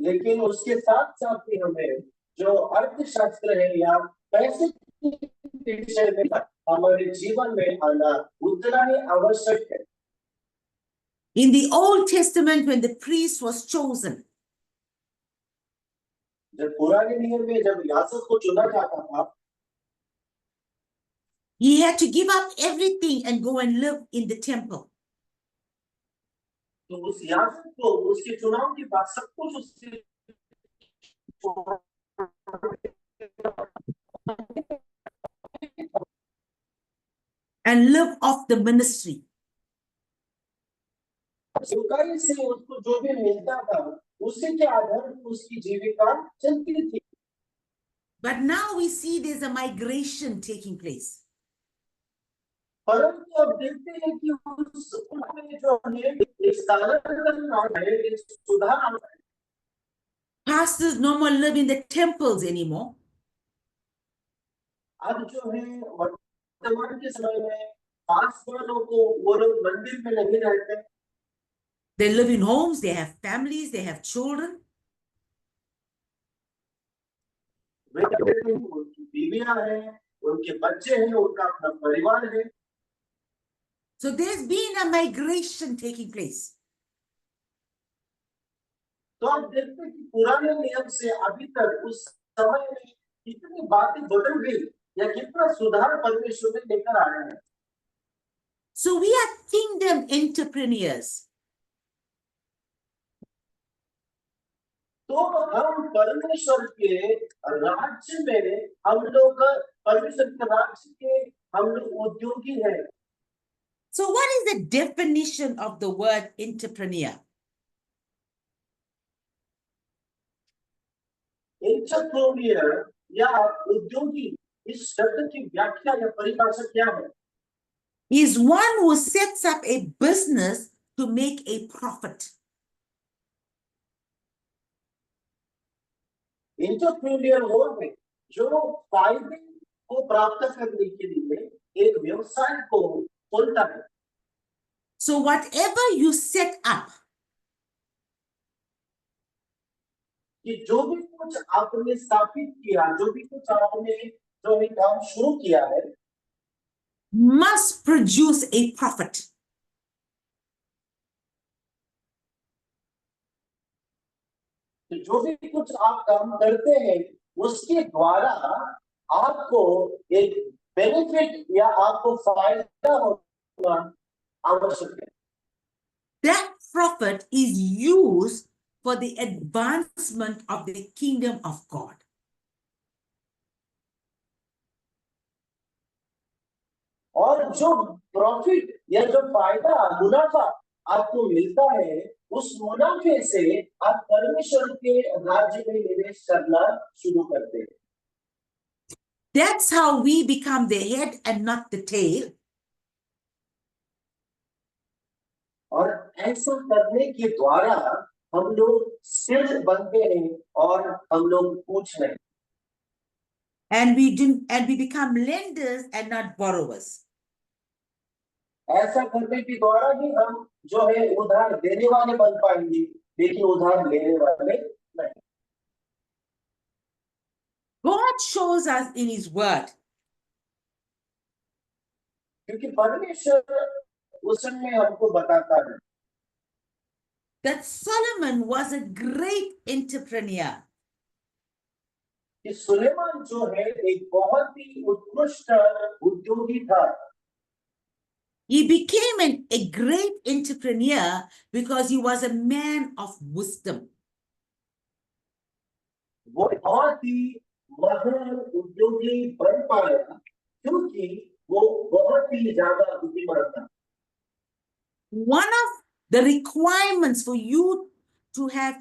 लेकिन उसके साथ साथ भी हमें जो अर्थशास्त्र है या पैसे के विषय में हमारे जीवन में आना उतना ही आवश्यक है। In the Old Testament, when the priest was chosen, जब पुराने नियम में जब याजक को चुना जाता था, he had to give up everything and go and live in the temple. तो उस याजक को उसके चुनाव के बाद सब कुछ उससे And live off the ministry. सेवकाई से उसको जो भी मिलता था उसी के आधार पर उसकी जीविका चलती थी। But now we see there's a migration taking place. परंतु अब देखते हैं कि उस उसमें जो है एक स्थानांतरण आ रहा है, एक सुधार आ रहा है। Pastors no more live in the temples anymore. अब जो है वर्तमान के समय में पासवानों को वो लोग मंदिर में नहीं रहते। They live in homes, they have families, they have children. वे कहते हैं उनकी बीवियां हैं, उनके बच्चे हैं, उनका अपना परिवार है। So there's been a migration taking place. तो आप देखते हैं कि पुराने नियम से अभी तक उस समय में कितनी बातें बदल गई या कितना सुधार परमेश्वर ने लेकर आया है। So we are kingdom entrepreneurs. तो हम परमेश्वर के राज्य में हम लोग परमेश्वर के राज्य के हम लोग उद्योगी हैं। So what is the definition of the word entrepreneur? Entrepreneur या उद्योगी इस शब्द की व्याख्या या परिभाषा क्या है? Is one who sets up a business to make a profit. Entrepreneur वो है जो फायदे को प्राप्त करने के लिए एक व्यवसाय को खोलता है। So whatever you set up, कि जो भी कुछ आपने स्थापित किया, जो भी कुछ आपने जो भी काम शुरू किया है, must produce a profit. तो जो भी कुछ आप काम करते हैं उसके द्वारा आपको एक बेनिफिट या आपको फायदा होना आवश्यक है। That profit is used for the advancement of the kingdom of God. और जो प्रॉफिट या जो फायदा मुनाफा आपको मिलता है उस मुनाफे से आप परमेश्वर के राज्य में निवेश करना शुरू करते हैं। That's how we become the head and not the tail. और ऐसा करने के द्वारा हम लोग सिर बनते हैं और हम लोग पूछ नहीं। And we become lenders and not borrowers. ऐसा करने के द्वारा ही हम जो है उधार देने वाले बन पाएंगे, लेकिन उधार लेने वाले नहीं। God shows us in his word क्योंकि परमेश्वर उस समय हमको बताता है that Solomon was a great entrepreneur. कि सुलेमान जो है एक बहुत ही उत्कृष्ट उद्योगी था। He became a great entrepreneur because he was a man of wisdom. वो बहुत ही महान उद्योगी बन पाया क्योंकि वो बहुत ही ज्यादा बुद्धिमान था। One of the requirements for you to have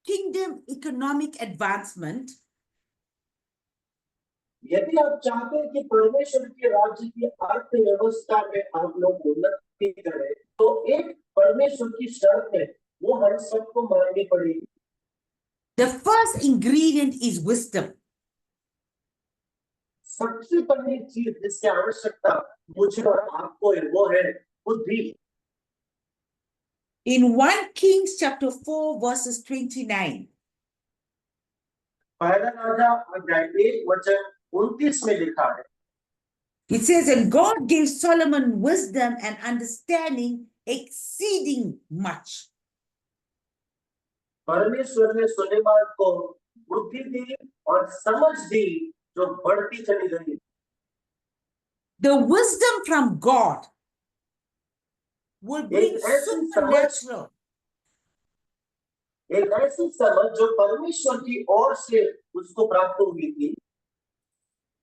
kingdom economic advancement यदि आप चाहते हैं कि परमेश्वर के राज्य की अर्थव्यवस्था में आप लोग उन्नति करें तो एक परमेश्वर की शर्त है वो हम सबको माननी पड़ेगी। the first ingredient is wisdom. सबसे पहली चीज जिसकी आवश्यकता मुझे और आपको है वो है बुद्धि। In 1 Kings chapter 4 verses 29, पहला राजा अध्याय 1 वचन 29 में लिखा है, it says, and God gave Solomon wisdom and understanding exceeding much. परमेश्वर ने सुलेमान को बुद्धि दी और समझ दी जो बढ़ती चली गई। The wisdom from God will bring एक ऐसी समझ supernatural, एक ऐसी समझ जो परमेश्वर की ओर से उसको प्राप्त हुई थी,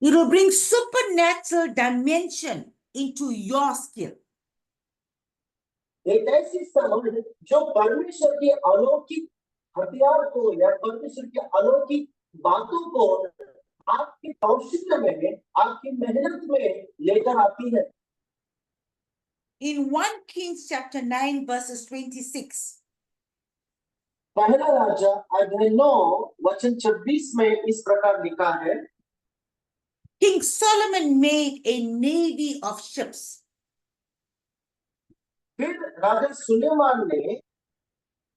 it will bring supernatural dimension into your skill. एक ऐसी समझ जो परमेश्वर के अलौकिक हथियार को या परमेश्वर के अलौकिक बातों को आपके कौशल्य में, आपकी मेहनत में लेकर आती है। In 1 Kings chapter 9 verses 26, पहला राजा अध्याय 9 वचन 26 में इस प्रकार लिखा है, King Solomon made a navy of ships. फिर राजा सुलेमान ने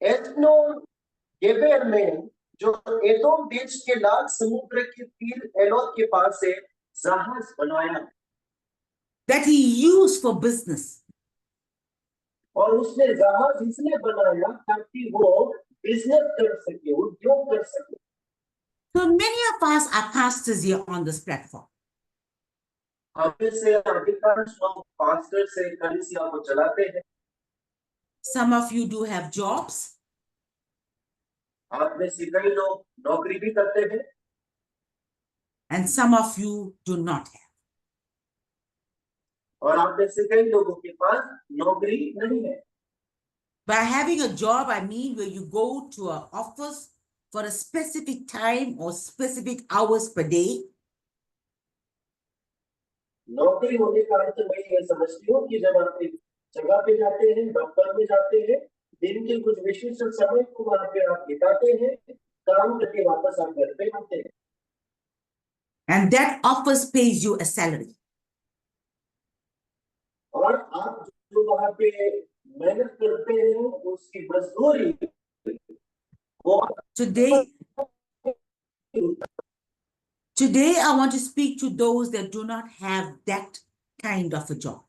एत्नोन गेबेर में जो एदोम देश के लाल समुद्र के तीर एलोत के पास से जहाज बनाया That he used for business. और उसने जहाज इसलिए बनाया ताकि वो बिजनेस कर सके, उद्योग कर सके। So many of us are pastors here on this platform. हम में से अधिकांश लोग पास्टर से कलीसिया को चलाते हैं। Some of you do have jobs. आप में से कई लोग नौकरी भी करते हैं And some of you do not have. और आप में से कई लोगों के पास नौकरी नहीं है। By having a job, I mean where you go to an office for a specific time or specific hours per day. नौकरी होने का अर्थ मैं ये समझती हूँ कि जब आप एक जगह पे जाते हैं, दफ्तर में जाते हैं, दिन के कुछ विशिष्ट समय को वहां पे आप बिताते हैं, काम करके वापस आप घर पे आते हैं And that office pays you a salary. और आप जो वहां पे मेहनत करते हैं उसकी मजदूरी वो Today, I want to speak to those that do not have that kind of a job.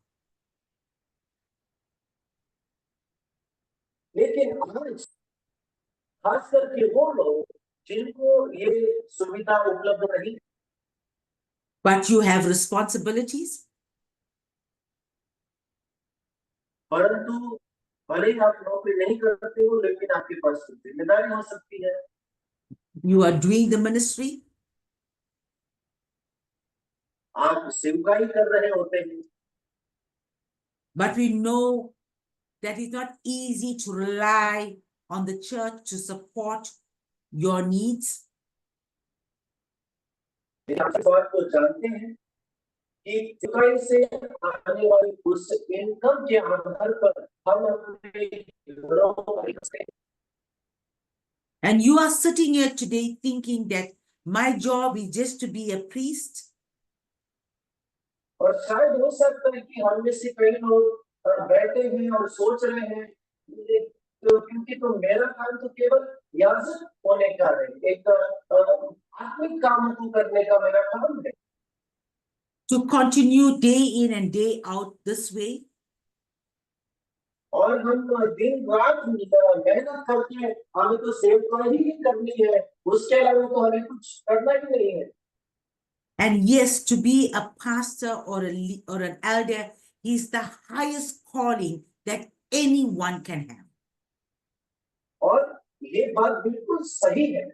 लेकिन आज खास करके वो लोग जिनको ये सुविधा उपलब्ध नहीं, But you have responsibilities. परंतु भले ही आप नौकरी नहीं करते हो लेकिन आपके पास जिम्मेदारी हो सकती है। You are doing the ministry. आप सेवकाई कर रहे होते हैं, But we know that it's not easy to rely on the church to support your needs. लेकिन आप इस बात को जानते हैं कि सेवकाई से आने वाली उस इनकम के आधार पर हम अपने घरों को खरीद सकते हैं। And you are sitting here today thinking that my job is just to be a priest. और शायद हो सकता है कि हम में से कई लोग बैठे हैं और सोच रहे हैं तो क्योंकि तो मेरा काम तो केवल याजक होने का है, एक आत्मिक काम को करने का मेरा काम है। To continue day in and day out this way. और हम दिन रात मेहनत करके हमें तो सेवकाई ही करनी है, उसके अलावा तो हमें कुछ करना ही नहीं है। And yes, to be a pastor or an elder is the highest calling that anyone can have. और ये बात बिल्कुल सही है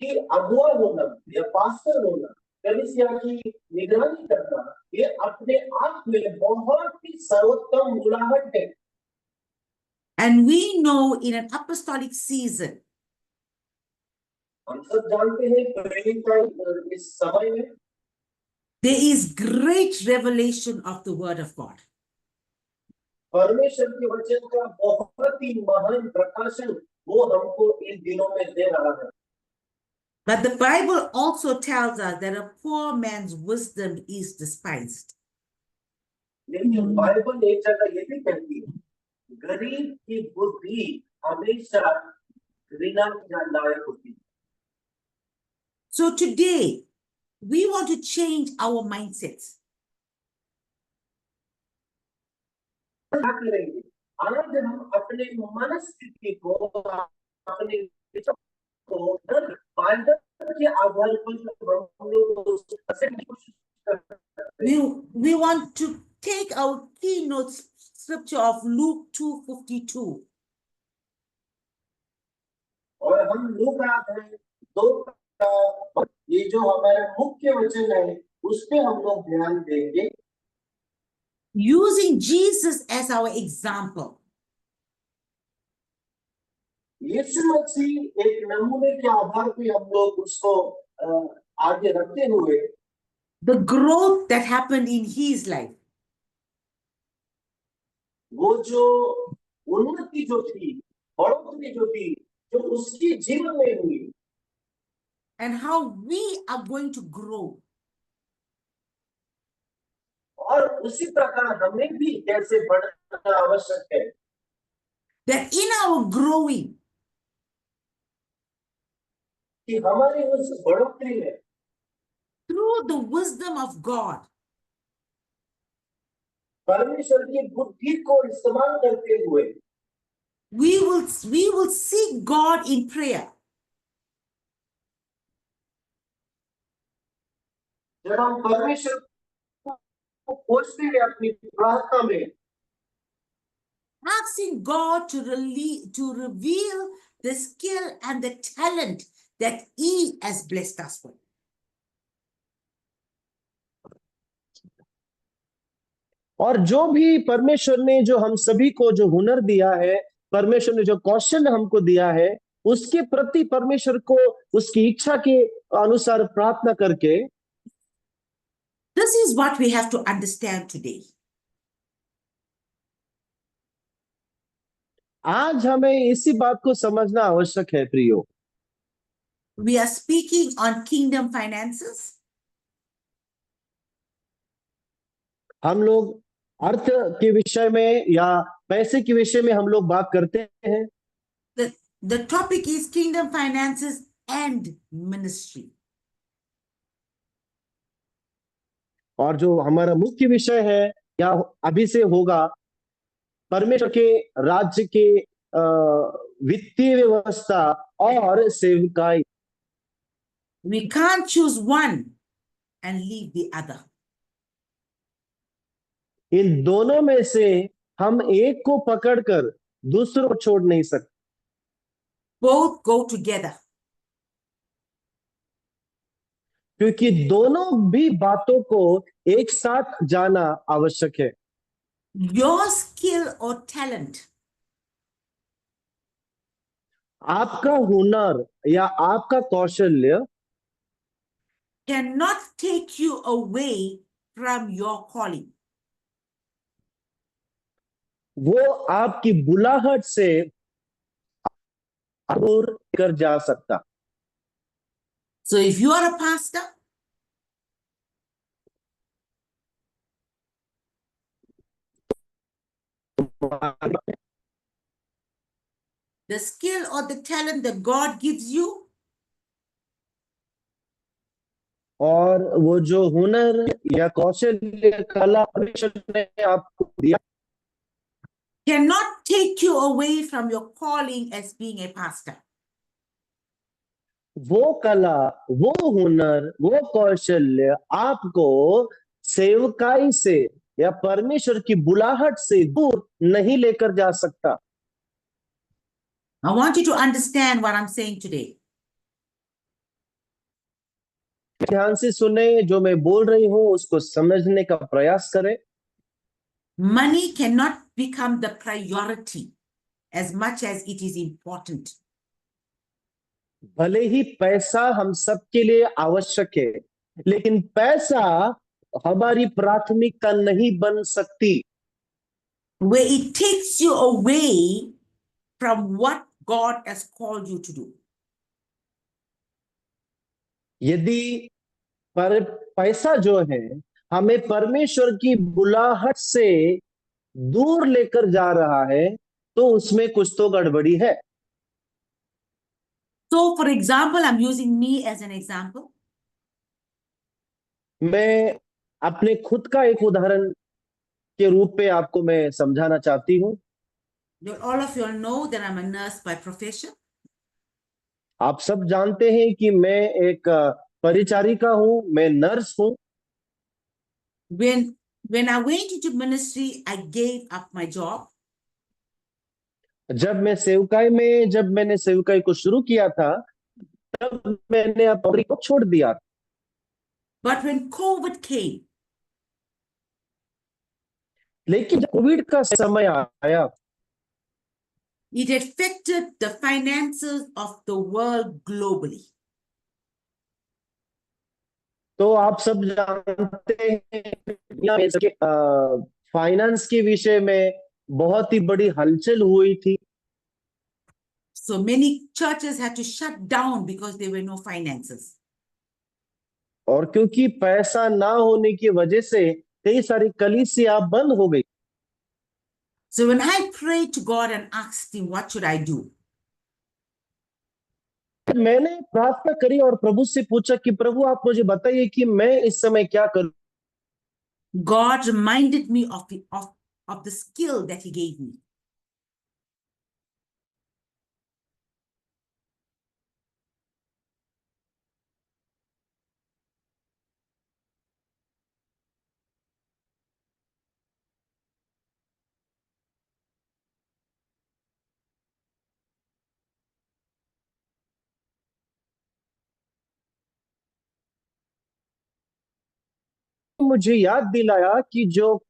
कि अगुआ होना या पास्टर होना, कलीसिया की निगरानी करना, ये अपने आप में बहुत ही सर्वोत्तम मुलाहट है। And we know in an apostolic season, हम सब जानते हैं प्रेरित का इस समय में there is great revelation of the word of God. परमेश्वर के वचन का बहुत ही महान प्रकाशन वो हमको इन दिनों में दे रहा है। But the Bible also tells us that a poor man's wisdom is despised. लेकिन बाइबल एक जगह ये भी कहती है, गरीब की बुद्धि हमेशा घृणा के लायक होती है। So today, we want to change our mindsets. क्या करेंगे? आज हम अपने मनस्थिति को, अपने विचार को बाइबल के आधार पर हम लोग उसको समझने की कोशिश करते हैं। We want to take our keynote scripture of Luke 2:52. और हम लोग हैं दो का, ये जो हमारा मुख्य वचन है उस पे हम लोग ध्यान देंगे, Using Jesus as our example. यीशु मसीह एक नमूने के आधार पे हम लोग उसको आगे रखते हुए The growth that happened in his life. वो जो उन्नति जो थी, बढ़ोतरी जो थी, जो उसके जीवन में हुई, And how we are going to grow. और उसी प्रकार हमें भी कैसे बढ़ना आवश्यक है। That in our growing, कि हमारी उस बढ़ोतरी में through the wisdom of God, परमेश्वर की बुद्धि को इस्तेमाल करते हुए we will seek God in prayer. जब हम परमेश्वर को खोजते हैं अपनी प्रार्थना में, Asking God to reveal the skill and the talent that He has blessed us with. और जो भी परमेश्वर ने जो हम सभी को जो हुनर दिया है, परमेश्वर ने जो कौशल हमको दिया है, उसके प्रति परमेश्वर को उसकी इच्छा के अनुसार प्रार्थना करके, This is what we have to understand today. आज हमें इसी बात को समझना आवश्यक है प्रियो। We are speaking on kingdom finances. हम लोग अर्थ के विषय में या पैसे के विषय में हम लोग बात करते हैं। The topic is kingdom finances and ministry. और जो हमारा मुख्य विषय है या अभी से होगा, परमेश्वर के राज्य के वित्तीय व्यवस्था और सेवकाई। We can't choose one and leave the other. इन दोनों में से हम एक को पकड़कर दूसरों को छोड़ नहीं सकते। Both go together. क्योंकि दोनों भी बातों को एक साथ जाना आवश्यक है। Your skill or talent आपका हुनर या आपका कौशल्य cannot take you away from your calling. वो आपकी बुलाहट से दूर कर जा सकता। So if you are a pastor, the skill or the talent that God gives you और वो जो हुनर या कौशल्य कला परमेश्वर ने आपको दिया, cannot take you away from your calling as being a pastor. वो कला, वो हुनर, वो कौशल्य आपको सेवकाई से या परमेश्वर की बुलाहट से दूर नहीं लेकर जा सकता। I want you to understand what I'm saying today. ध्यान से सुने, जो मैं बोल रही हूं उसको समझने का प्रयास करें। Money cannot become the priority as much as it is important. भले ही पैसा हम सबके लिए आवश्यक है, लेकिन पैसा हमारी प्राथमिकता नहीं बन सकती। Where it takes you away from what God has called you to do. यदि पैसा जो है हमें परमेश्वर की बुलाहट से दूर लेकर जा रहा है, तो उसमें कुछ तो गड़बड़ी है। So, for example, I'm using me as an example. मैं अपने खुद का एक उदाहरण के रूप में आपको मैं समझाना चाहती हूं। All of you all know that I'm a nurse by profession. आप सब जानते हैं कि मैं एक परिचारिका हूं, मैं नर्स हूं। When I went into ministry, I gave up my job. जब मैंने सेवकाई को शुरू किया था, तब मैंने नौकरी को छोड़ दिया। But when COVID came, लेकिन जब कोविड का समय आया, it affected the finances of the world globally. तो आप सब जानते हैं फाइनेंस के विषय में बहुत ही बड़ी हलचल हुई थी। So many churches had to shut down because there were no finances. और क्योंकि पैसा ना होने की वजह से कई सारी कलीसिया बंद हो गई। So when I prayed to God and asked him, what should I do? मैंने प्रार्थना करी और प्रभु से पूछा कि प्रभु आप मुझे बताइए कि मैं इस समय क्या करूं। God reminded me of the skill that he gave me. मुझे याद दिलाया कि जो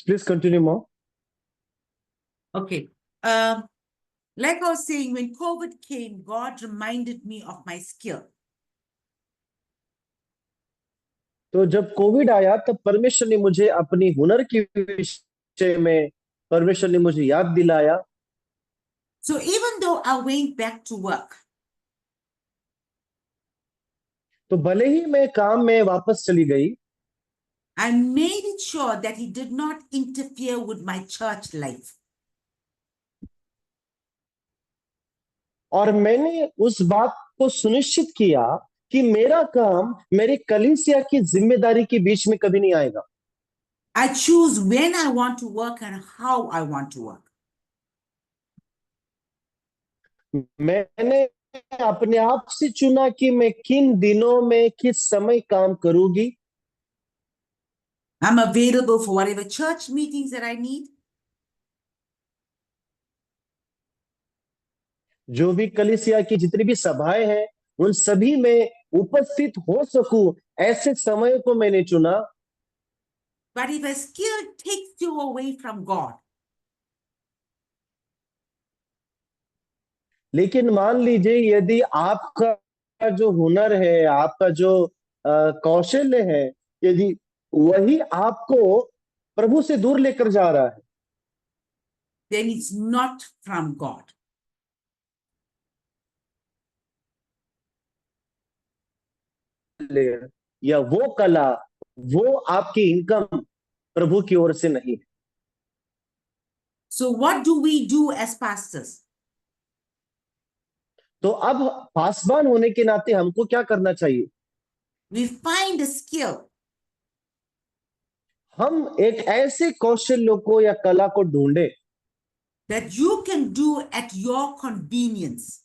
please continue mom. Okay. Like I was saying, when COVID came, God reminded me of my skill. तो जब कोविड आया तब परमेश्वर ने मुझे अपनी हुनर के विषय में परमेश्वर ने मुझे याद दिलाया। So even though I went back to work, तो भले ही मैं काम में वापस चली गई, I made it sure that he did not interfere with my church life. और मैंने उस बात को सुनिश्चित किया कि मेरा काम मेरी कलीसिया की जिम्मेदारी के बीच में कभी नहीं आएगा। I choose when I want to work and how I want to work. मैंने अपने आप से चुना कि मैं किन दिनों में किस समय काम करूंगी। I'm available for whatever church meetings that I need. जो भी कलीसिया की जितनी भी सभाएं हैं उन सभी में उपस्थित हो सकूं, ऐसे समय को मैंने चुना। But if a skill takes you away from God, लेकिन मान लीजिए यदि आपका जो हुनर है, आपका जो कौशल्य है, यदि वही आपको प्रभु से दूर लेकर जा रहा है, then it's not from God. या वो कला, वो आपकी इनकम प्रभु की ओर से नहीं है। So what do we do as pastors? तो अब पासवान होने के नाते हमको क्या करना चाहिए? We find a skill हम एक ऐसे कौशल्य को या कला को ढूंढे that you can do at your convenience.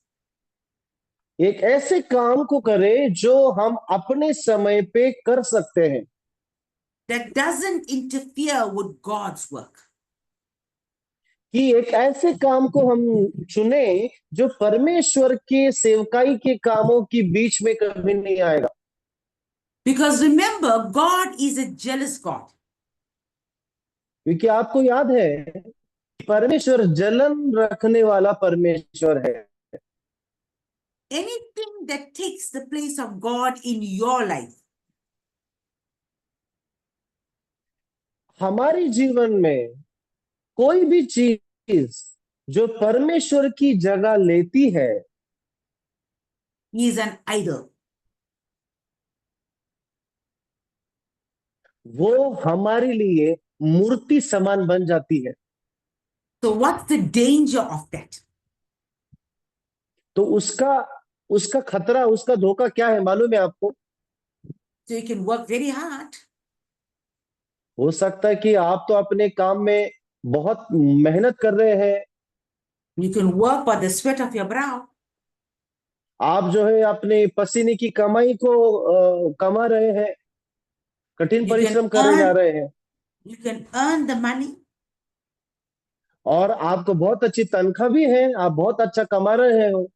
एक ऐसे काम को करें जो हम अपने समय पे कर सकते हैं, That doesn't interfere with God's work. कि एक ऐसे काम को हम चुने जो परमेश्वर के सेवकाई के कामों के बीच में कभी नहीं आएगा। Because remember, God is a jealous God. क्योंकि आपको याद है परमेश्वर जलन रखने वाला परमेश्वर है। anything that takes the place of God in your life, हमारे जीवन में कोई भी चीज जो परमेश्वर की जगह लेती है, is an idol. वो हमारे लिए मूर्ति समान बन जाती है। So what's the danger of that? तो उसका खतरा, उसका धोखा क्या है मालूम है आपको? So you can work very hard. हो सकता है कि आप तो अपने काम में बहुत मेहनत कर रहे हैं, You can work by the sweat of your brow. आप जो है अपने पसीने की कमाई को कमा रहे हैं, कठिन You परिश्रम can करे जा earn, रहे हैं, you can earn the money, और आपको बहुत अच्छी तनख्वाह भी है, आप बहुत अच्छा कमा रहे हो,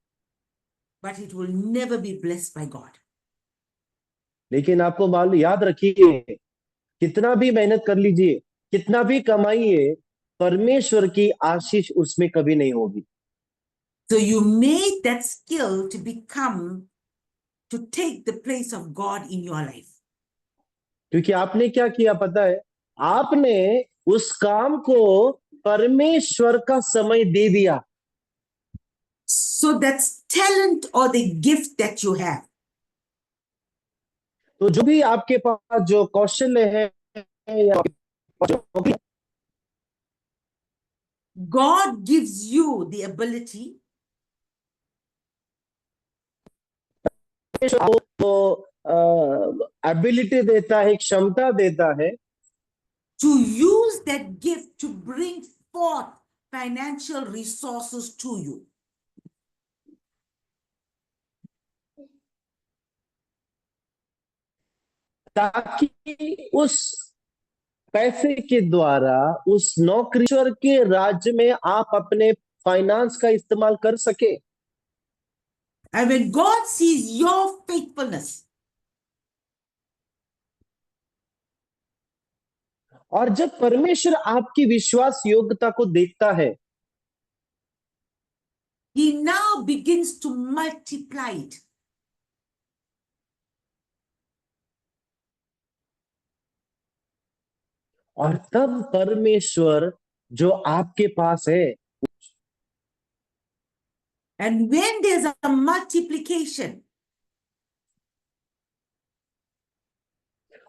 but it will never be blessed by God. लेकिन आपको मालूम, याद रखिए, कितना भी मेहनत कर लीजिए, कितना भी कमाइए, परमेश्वर की आशीष उसमें कभी नहीं होगी। So you made that skill to become, to take the place of God in your life. क्योंकि आपने क्या किया पता है? आपने उस काम को परमेश्वर का समय दे दिया। So that's talent or the gift that you have. तो जो भी आपके पास जो कौशल्य है या God gives you the ability ability देता है, क्षमता देता है, to use that gift to bring forth financial resources to you. ताकि उस पैसे के द्वारा उस नौकरीश्वर के राज्य में आप अपने फाइनेंस का इस्तेमाल कर सके। And when God sees your faithfulness, और जब परमेश्वर आपकी विश्वास योग्यता को देखता है, He now begins to multiply it. और तब परमेश्वर जो आपके पास है, And when there's a multiplication,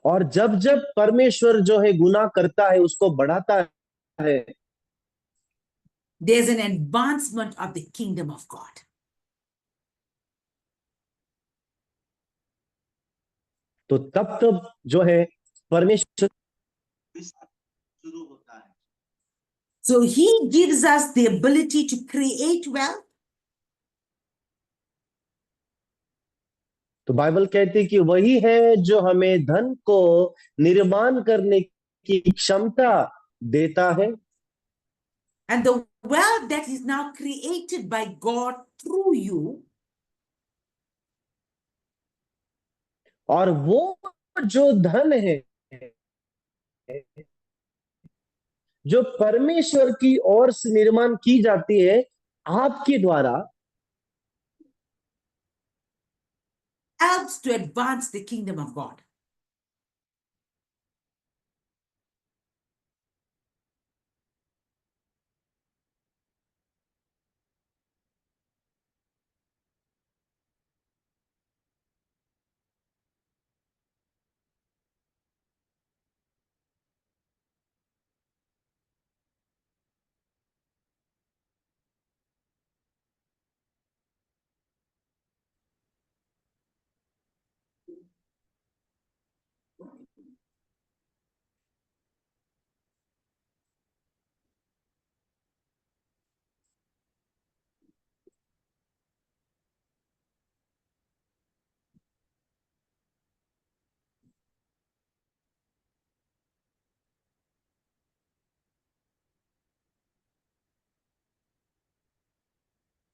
और जब जब परमेश्वर जो है गुना करता है, उसको बढ़ाता है, there's an advancement of the kingdom of God. तो तब जो है परमेश्वर शुरू होता है। So He gives us the ability to create wealth. तो बाइबल कहती है कि वही है जो हमें धन को निर्माण करने की क्षमता देता है, And the wealth that is now created by God through you और वो जो धन है जो परमेश्वर की ओर से निर्माण की जाती है आपके द्वारा, helps to advance the kingdom of God.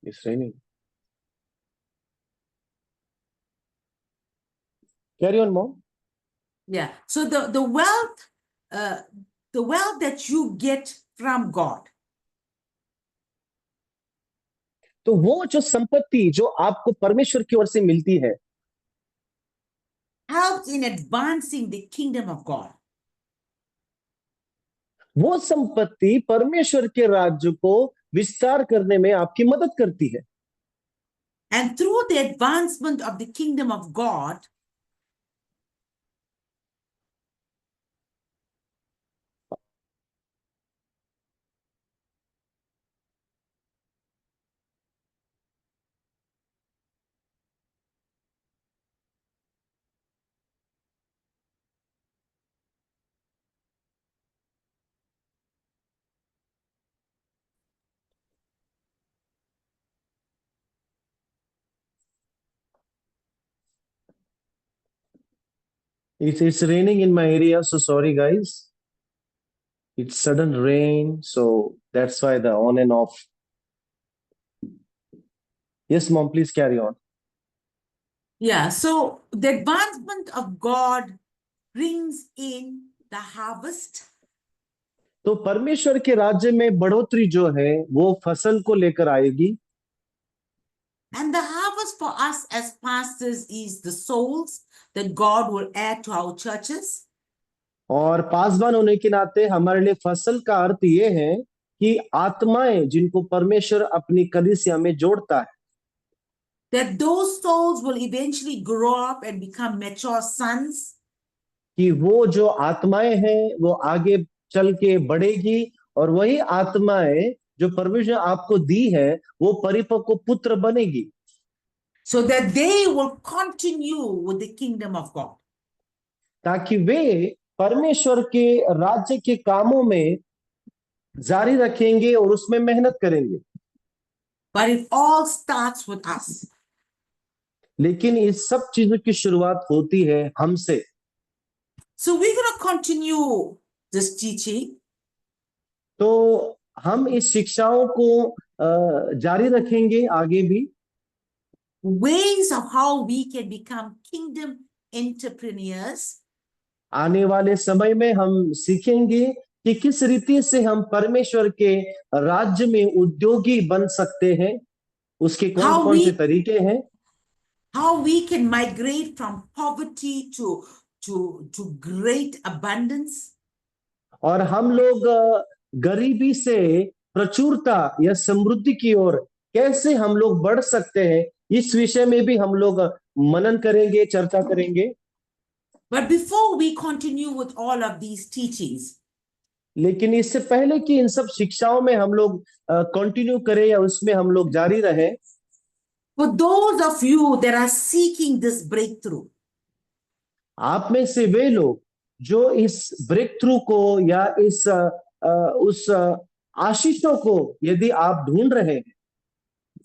It's raining. Carry on, mom. Yeah. So the wealth that you get from God तो वो जो संपत्ति जो आपको परमेश्वर की ओर से मिलती है, helps in advancing the kingdom of God. वो संपत्ति परमेश्वर के राज्य को विस्तार करने में आपकी मदद करती है। And through the advancement of the kingdom of God, It's raining in my area, so sorry guys. It's sudden rain, so that's why the on and off. Yes, mom, please carry on. yeah, so the advancement of God brings in the harvest, तो परमेश्वर के राज्य में बढ़ोतरी जो है वो फसल को लेकर आएगी, and the harvest for us as pastors is the souls that God will add to our churches. और पासवान होने के नाते हमारे लिए फसल का अर्थ ये है कि आत्माएं जिनको परमेश्वर अपनी कलीसिया में जोड़ता है, That those souls will eventually grow up and become mature sons, कि वो जो आत्माएं हैं वो आगे चल के बढ़ेगी और वही आत्माएं जो परमेश्वर आपको दी है वो परिपक्व पुत्र बनेगी, so that they will continue with the kingdom of God. ताकि वे परमेश्वर के राज्य के कामों में जारी रखेंगे और उसमें मेहनत करेंगे। But it all starts with us. लेकिन इस सब चीजों की शुरुआत होती है हमसे। So we're going to continue this teaching. तो हम इस शिक्षाओं को जारी रखेंगे आगे भी, Ways of how we can become kingdom entrepreneurs. आने वाले समय में हम सीखेंगे कि किस रीति से हम परमेश्वर के राज्य में उद्योगी बन सकते हैं, उसके कौन How कौन से we- तरीके हैं, How we can migrate from poverty to great abundance. और हम लोग गरीबी से प्रचुरता या समृद्धि की ओर कैसे हम लोग बढ़ सकते हैं, इस विषय में भी हम लोग मनन करेंगे, चर्चा करेंगे। But before we continue with all of these teachings, लेकिन इससे पहले कि इन सब शिक्षाओं में हम लोग कंटिन्यू करें या उसमें हम लोग जारी रहे, for those of you that are seeking this breakthrough, आप में से वे लोग जो इस ब्रेक थ्रू को या इस उस आशीषों को यदि आप ढूंढ रहे हैं,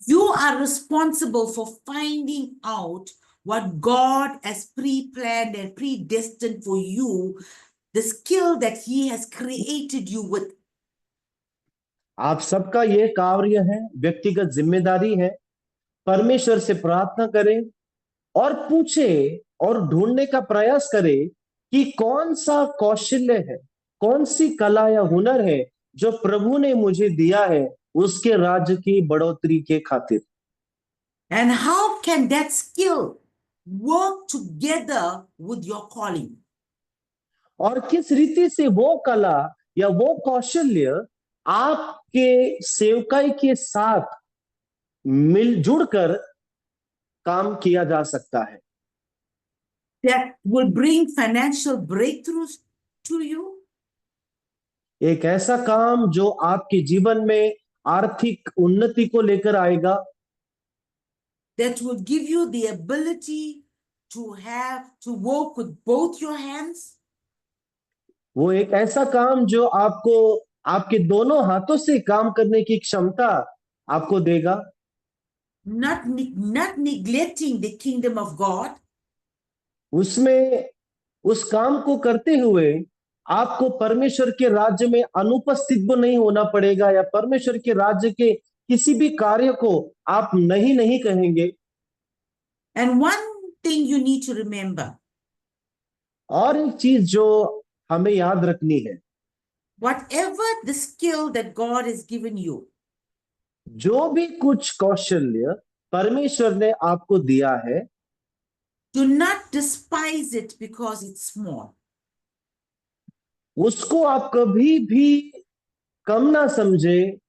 you are responsible for finding out what God has pre-planned and predestined for you, the skill that He has created you with. आप सबका यह कार्य है, व्यक्तिगत जिम्मेदारी है। परमेश्वर से प्रार्थना करें और पूछे और ढूंढने का प्रयास करें कि कौन सा कौशल्य है, कौन सी कला या हुनर है जो प्रभु ने मुझे दिया है उसके राज्य की बढ़ोतरी के खातिर, And how can that skill work together with your calling? और किस रीति से वो कला या वो कौशल्य आपके सेवकाई के साथ मिलजुड़ कर काम किया जा सकता है, That will bring financial breakthroughs to you, एक ऐसा काम जो आपके जीवन में आर्थिक उन्नति को लेकर आएगा, that will give you the ability to work with both your hands, वो एक ऐसा काम जो आपको आपके दोनों हाथों से काम करने की क्षमता आपको देगा, not neglecting the kingdom of God, उसमें उस काम को करते हुए आपको परमेश्वर के राज्य में अनुपस्थित भी नहीं होना पड़ेगा या परमेश्वर के राज्य के किसी भी कार्य को आप नहीं कहेंगे। And one thing you need to remember, और एक चीज जो हमें याद रखनी है, whatever the skill that God has given you, जो भी कुछ कौशल्य परमेश्वर ने आपको दिया है, do not despise it because it's small. उसको आप कभी भी कम ना समझे,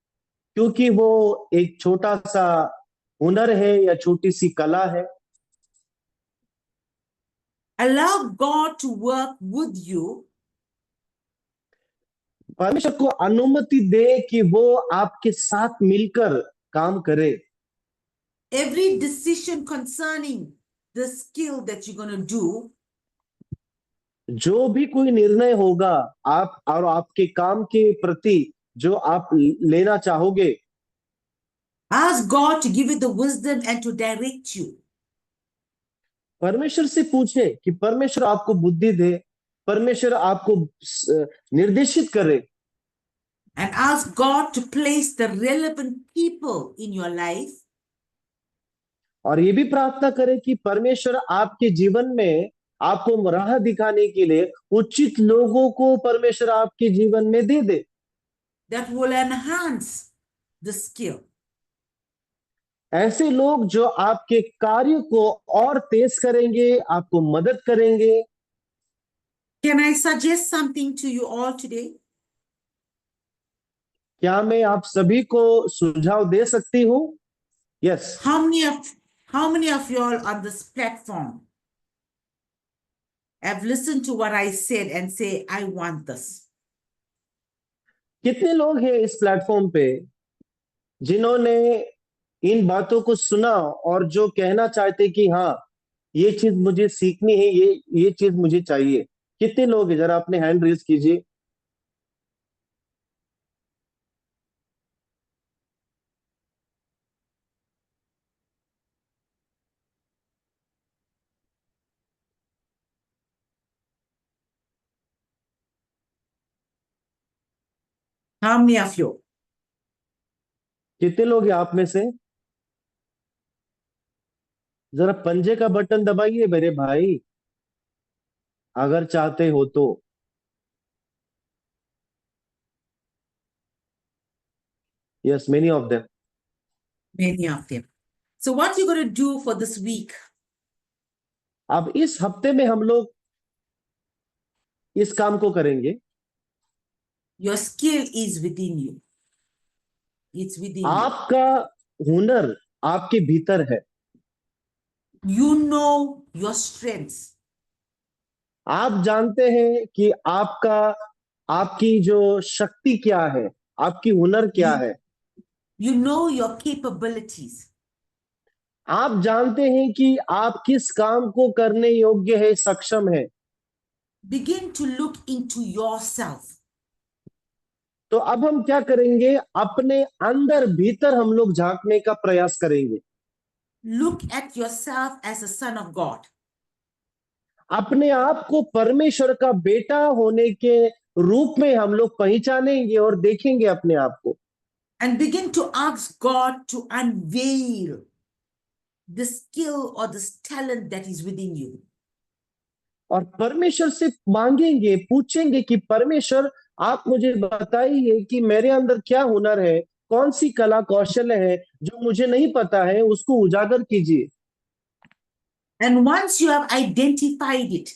क्योंकि वो एक छोटा सा हुनर है या छोटी सी कला है। Allow God to work with you परमेश्वर को अनुमति दे कि वो आपके साथ मिलकर काम करे। every decision concerning the skill that you're going to do. जो भी कोई निर्णय होगा आप और आपके काम के प्रति जो आप लेना चाहोगे, Ask God to give you the wisdom and to direct you. परमेश्वर से पूछे कि परमेश्वर आपको बुद्धि दे, परमेश्वर आपको निर्देशित करे। And ask God to place the relevant people in your life और ये भी प्रार्थना करें कि परमेश्वर आपके जीवन में आपको राह दिखाने के लिए उचित लोगों को परमेश्वर आपके जीवन में दे दे, that will enhance the skill. ऐसे लोग जो आपके कार्य को और तेज करेंगे, आपको मदद करेंगे। Can I suggest something to you all today? क्या मैं आप सभी को सुझाव दे सकती हूँ? Yes. How many of you all on this platform have listened to what I said and say, I want this? कितने लोग हैं इस प्लेटफॉर्म पे जिन्होंने इन बातों को सुना और जो कहना चाहते कि हाँ, ये चीज मुझे सीखनी है, ये चीज मुझे चाहिए? कितने लोग हैं? जरा अपने हैंड रेज कीजिए। How many of you? कितने लोग हैं आप में से? जरा पंजे का बटन दबाइए मेरे भाई, अगर चाहते हो तो। Yes, many of them. Many of them. So what you're going to do for this week? अब इस हफ्ते में हम लोग इस काम को करेंगे। Your skill is within you. It's within you. आपका हुनर आपके भीतर है। You know your strengths. आप जानते हैं कि आपकी जो शक्ति क्या है, आपकी हुनर क्या है। You know your capabilities. आप जानते हैं कि आप किस काम को करने योग्य है, सक्षम है। Begin to look into yourself. तो अब हम क्या करेंगे? अपने अंदर भीतर हम लोग झांकने का प्रयास करेंगे। Look at yourself as a son of God. अपने आप को परमेश्वर का बेटा होने के रूप में हम लोग पहचानेंगे और देखेंगे अपने आप को। And begin to ask God to unveil the skill or this talent that is within you. और परमेश्वर से मांगेंगे, पूछेंगे कि परमेश्वर आप मुझे बताइए कि मेरे अंदर क्या हुनर है, कौन सी कला कौशल है जो मुझे नहीं पता है, उसको उजागर कीजिए। And once you have identified it,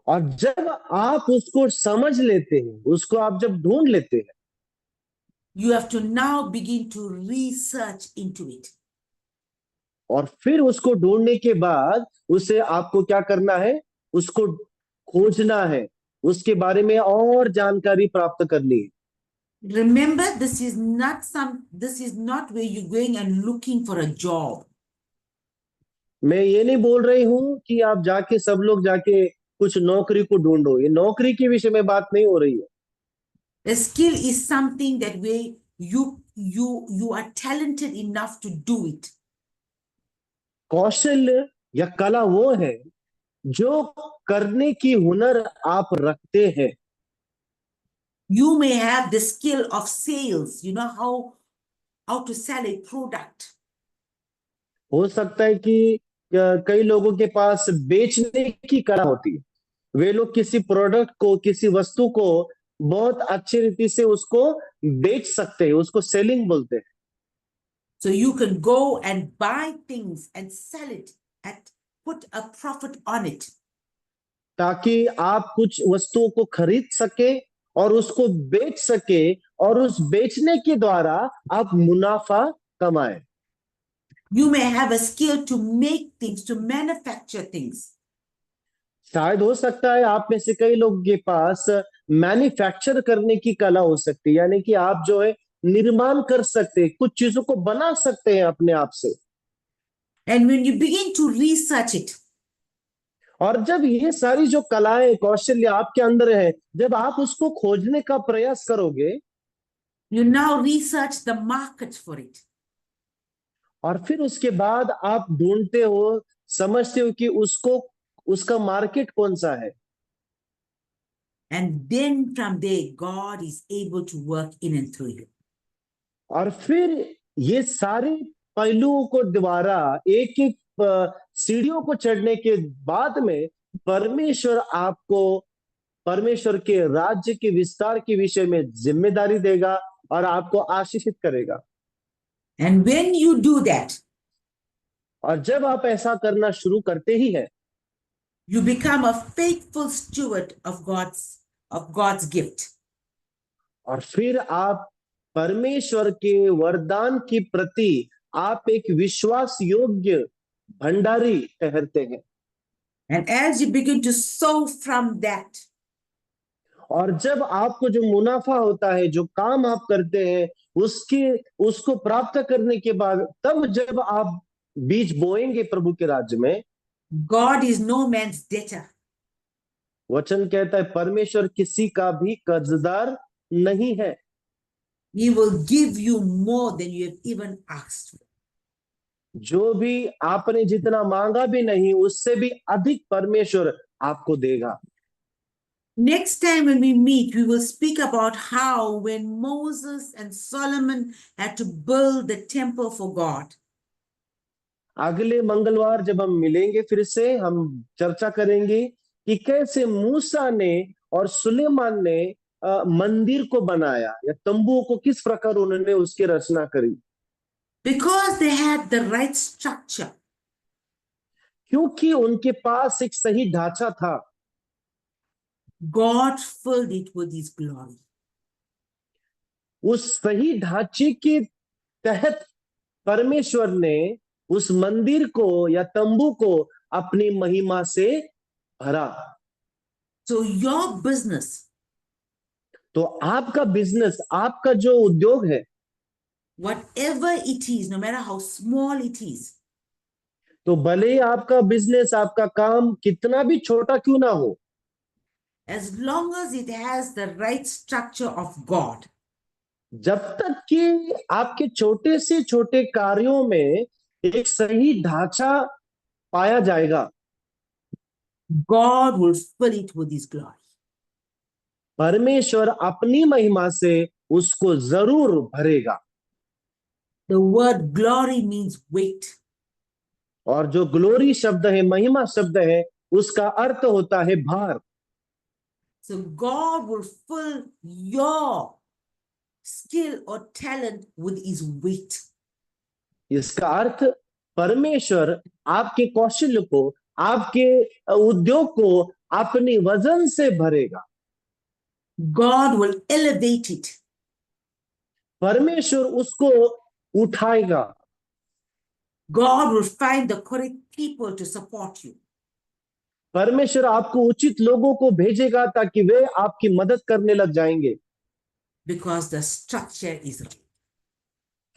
और जब आप उसको समझ लेते हैं, उसको आप जब ढूंढ लेते हैं, you have to now begin to research into it. और फिर उसको ढूंढने के बाद उसे आपको क्या करना है? उसको खोजना है, उसके बारे में और जानकारी प्राप्त करनी है। Remember, this is not where you're going and looking for a job. मैं ये नहीं बोल रही हूं कि आप जाके सब लोग जाके कुछ नौकरी को ढूंढो, ये नौकरी के विषय में बात नहीं हो रही है। A skill is something that way you are talented enough to do it. कौशल्य या कला वो है जो करने की हुनर आप रखते हैं। You may have the skill of sales, you know how to sell a product. हो सकता है कि कई लोगों के पास बेचने की कला होती है, वे लोग किसी प्रोडक्ट को, किसी वस्तु को बहुत अच्छी रीति से उसको बेच सकते हैं, उसको सेलिंग बोलते हैं। So you can go and buy things and sell it and put a profit on it. ताकि आप कुछ वस्तुओं को खरीद सके और उसको बेच सके और उस बेचने के द्वारा आप मुनाफा कमाएं। You may have a skill to make things, to manufacture things. शायद हो सकता है आप में से कई लोगों के पास मैन्युफैक्चर करने की कला हो सकती है, यानी कि आप जो है निर्माण कर सकते हैं, कुछ चीजों को बना सकते हैं अपने आप से। And when you begin to research it, और जब ये सारी जो कलाएं कौशल्य आपके अंदर है, जब आप उसको खोजने का प्रयास करोगे, you now research the market for it. और फिर उसके बाद आप ढूंढते हो, समझते हो कि उसका मार्केट कौन सा है, And then from there, God is able to work in and through you. और फिर ये सारे पहलुओं को द्वारा एक एक सीढ़ियों को चढ़ने के बाद में परमेश्वर आपको परमेश्वर के राज्य के विस्तार के विषय में जिम्मेदारी देगा और आपको आशीषित करेगा। And when you do that, और जब आप ऐसा करना शुरू करते ही है, you become a faithful steward of God's gift. और फिर आप परमेश्वर के वरदान के प्रति आप एक विश्वास योग्य भंडारी ठहरते हैं। And as you begin to sow from that, और जब आपको जो मुनाफा होता है, जो काम आप करते हैं, उसको प्राप्त करने के बाद तब जब आप बीज बोएंगे प्रभु के राज्य में, God is no man's debtor. वचन कहता है परमेश्वर किसी का भी कर्जदार नहीं है। He will give you more than you have even asked for. जो भी आपने जितना मांगा भी नहीं, उससे भी अधिक परमेश्वर आपको देगा। Next time when we meet, we will speak about how when Moses and Solomon had to build the temple for God, अगले मंगलवार जब हम मिलेंगे फिर से हम चर्चा करेंगे कि कैसे मूसा ने और सुलेमान ने मंदिर को बनाया या तंबुओं को किस प्रकार उन्होंने उसकी रचना करी, because they had the right structure. क्योंकि उनके पास एक सही ढांचा था। God filled it with His glory. उस सही ढांचे के तहत परमेश्वर ने उस मंदिर को या तंबू को अपनी महिमा से भरा। So your business, तो आपका बिजनेस, आपका जो उद्योग है, whatever it is, no matter how small it is, तो भले ही आपका बिजनेस, आपका काम कितना भी छोटा क्यों ना हो, as long as it has the right structure of God, जब तक कि आपके छोटे से छोटे कार्यों में एक सही ढांचा पाया जाएगा, God will fill it with His glory. परमेश्वर अपनी महिमा से उसको जरूर भरेगा। The word glory means weight. और जो ग्लोरी शब्द है, महिमा शब्द है, उसका अर्थ होता है भार। So God will fill your skill or talent with His weight. इसका अर्थ परमेश्वर आपके कौशल्य को, आपके उद्योग को अपनी वजन से भरेगा। God will elevate it. परमेश्वर उसको उठाएगा। God will find the correct people to support you. परमेश्वर आपको उचित लोगों को भेजेगा ताकि वे आपकी मदद करने लग जाएंगे, Because the structure is right.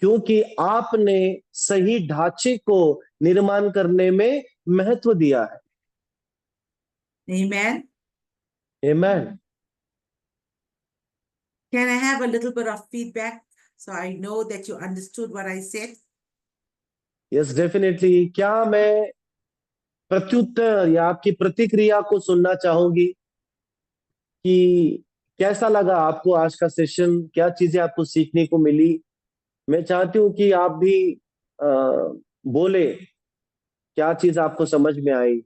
क्योंकि आपने सही ढांचे को निर्माण करने में महत्व दिया है। Amen. आमीन। Can I have a little bit of feedback so I know that you understood what I said? Yes definitely. क्या मैं प्रत्युत्तर या आपकी प्रतिक्रिया को सुनना चाहूंगी कि कैसा लगा आपको आज का सेशन, क्या चीजें आपको सीखने को मिली। मैं चाहती हूं कि आप भी बोले क्या चीज आपको समझ में आई।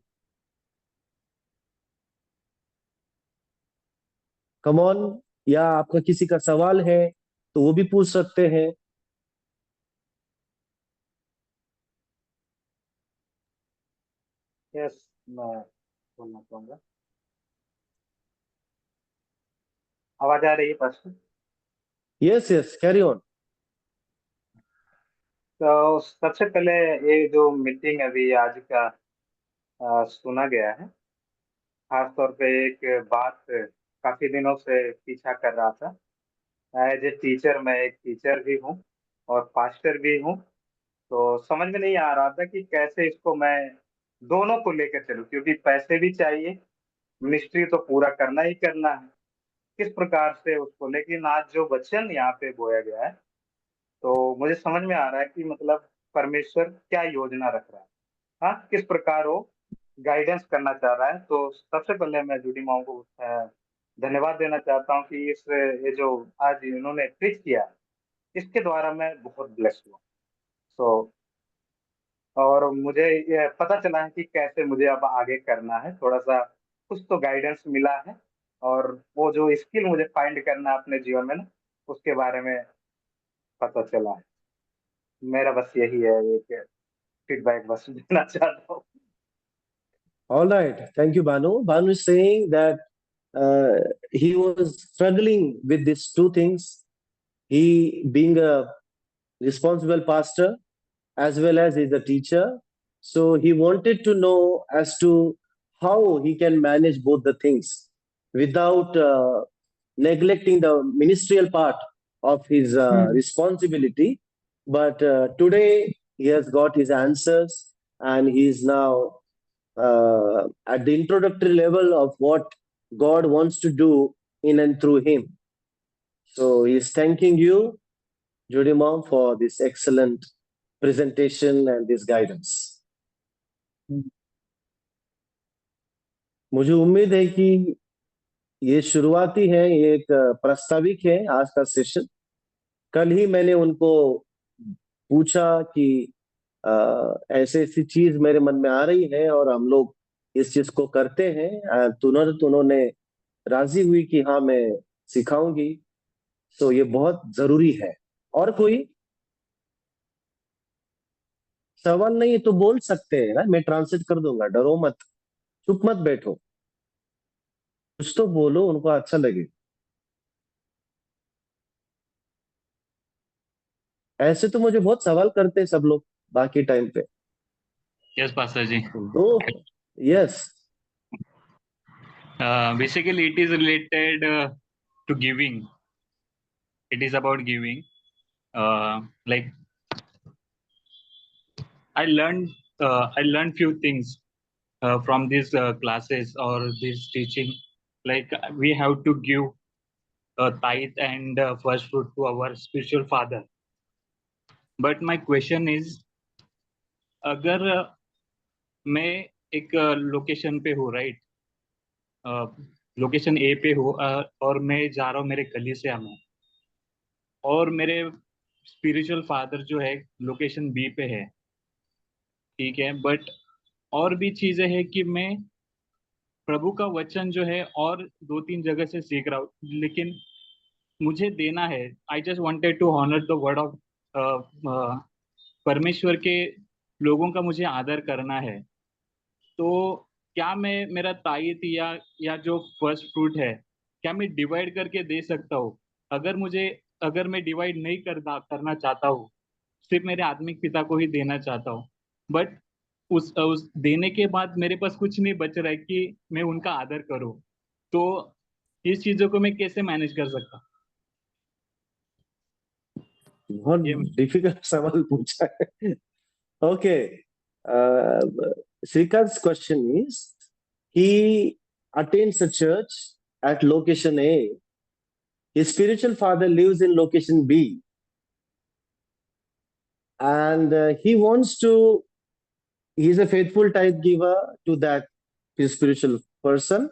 कम ऑन, या आपका किसी का सवाल है तो वो भी पूछ सकते हैं। यस, मैं बोलना चाहूंगा। आवाज आ रही है pastor? Yes, yes, carry on. तो सबसे पहले ये जो मीटिंग अभी आज का सुना गया है, खास तौर पे एक बात काफी दिनों से पीछा कर रहा था। एज ए टीचर, मैं एक टीचर भी हूँ और पास्टर भी हूँ। तो समझ में नहीं आ रहा था कि कैसे इसको मैं दोनों को लेकर चलूं, क्योंकि पैसे भी चाहिए, मिनिस्ट्री तो पूरा करना ही करना है, किस प्रकार से उसको। लेकिन आज जो वचन यहाँ पे बोया गया है, तो मुझे समझ में आ रहा है कि मतलब परमेश्वर क्या योजना रख रहा है, हाँ, किस प्रकार वो गाइडेंस करना चाह रहा है। तो सबसे पहले मैं जूडी माओ को धन्यवाद देना चाहता हूँ कि इस ये जो आज इन्होंने प्रीच किया, इसके द्वारा मैं बहुत ब्लेस हुआ। सो और मुझे ये पता चला है कि कैसे मुझे अब आगे करना है, थोड़ा सा कुछ तो गाइडेंस मिला है। और वो जो स्किल मुझे फाइंड करना है अपने जीवन में ना, उसके बारे में पता चला है। मेरा बस यही है, एक फीडबैक बस देना चाहता हूँ। All right. Thank you, Banu. Banu is saying that he was struggling with these two things. He being a responsible pastor as well as he's a teacher. So he wanted to know as to how he can manage both the things without neglecting the ministerial part of his responsibility. But today he has got his answers and he is now at the introductory level of what God wants to do in and through him. So he is thanking you, Judy Mom, for this excellent presentation and this guidance. मुझे उम्मीद है कि ये शुरुआती है, ये एक प्रास्ताविक है आज का सेशन। कल ही मैंने उनको पूछा कि ऐसे ऐसी चीज मेरे मन में आ रही है और हम लोग इस चीज को करते हैं। तुरंत उन्होंने राजी हुई कि हाँ मैं सिखाऊंगी। तो ये बहुत जरूरी है। और कोई सवाल नहीं तो बोल सकते हैं ना, मैं ट्रांसलेट कर दूंगा, डरो मत, चुप मत बैठो, कुछ तो बोलो, उनको अच्छा लगे। ऐसे तो मुझे बहुत सवाल करते हैं सब लोग बाकी टाइम पे। Yes, Pastor ji. तो yes, Basically, it is related to giving. It is about giving. Like I learned few things from these classes or this teaching. Like we have to give tithe and first fruit to our spiritual father. But my question is, अगर मैं एक location पे हूँ, right, location ए पे हूँ और मैं जा रहा हूँ मेरे कलीसिया में, और मेरे स्पिरिचुअल फादर जो है लोकेशन बी पे है, ठीक है, बट और भी चीजें हैं कि मैं प्रभु का वचन जो है और 2-3 जगह से सीख रहा हूँ, लेकिन मुझे देना है। I just wanted to honour the word of परमेश्वर के लोगों का मुझे आदर करना है। तो क्या मैं मेरा तायत या जो फर्स्ट फ्रूट है, क्या मैं डिवाइड करके दे सकता हूँ? अगर मैं डिवाइड नहीं करना चाहता हूँ, सिर्फ मेरे आत्मिक पिता को ही देना चाहता हूँ, बट उस देने के बाद मेरे पास कुछ नहीं बच रहा है कि मैं उनका आदर करूँ, तो इस चीजों को मैं कैसे मैनेज कर सकता हूँ? बहुत ये डिफिकल्ट सवाल पूछा है। Okay, Srikant's question is, he attends a church at location A. His spiritual father lives in location B. And he's a faithful tithe giver to that his spiritual person.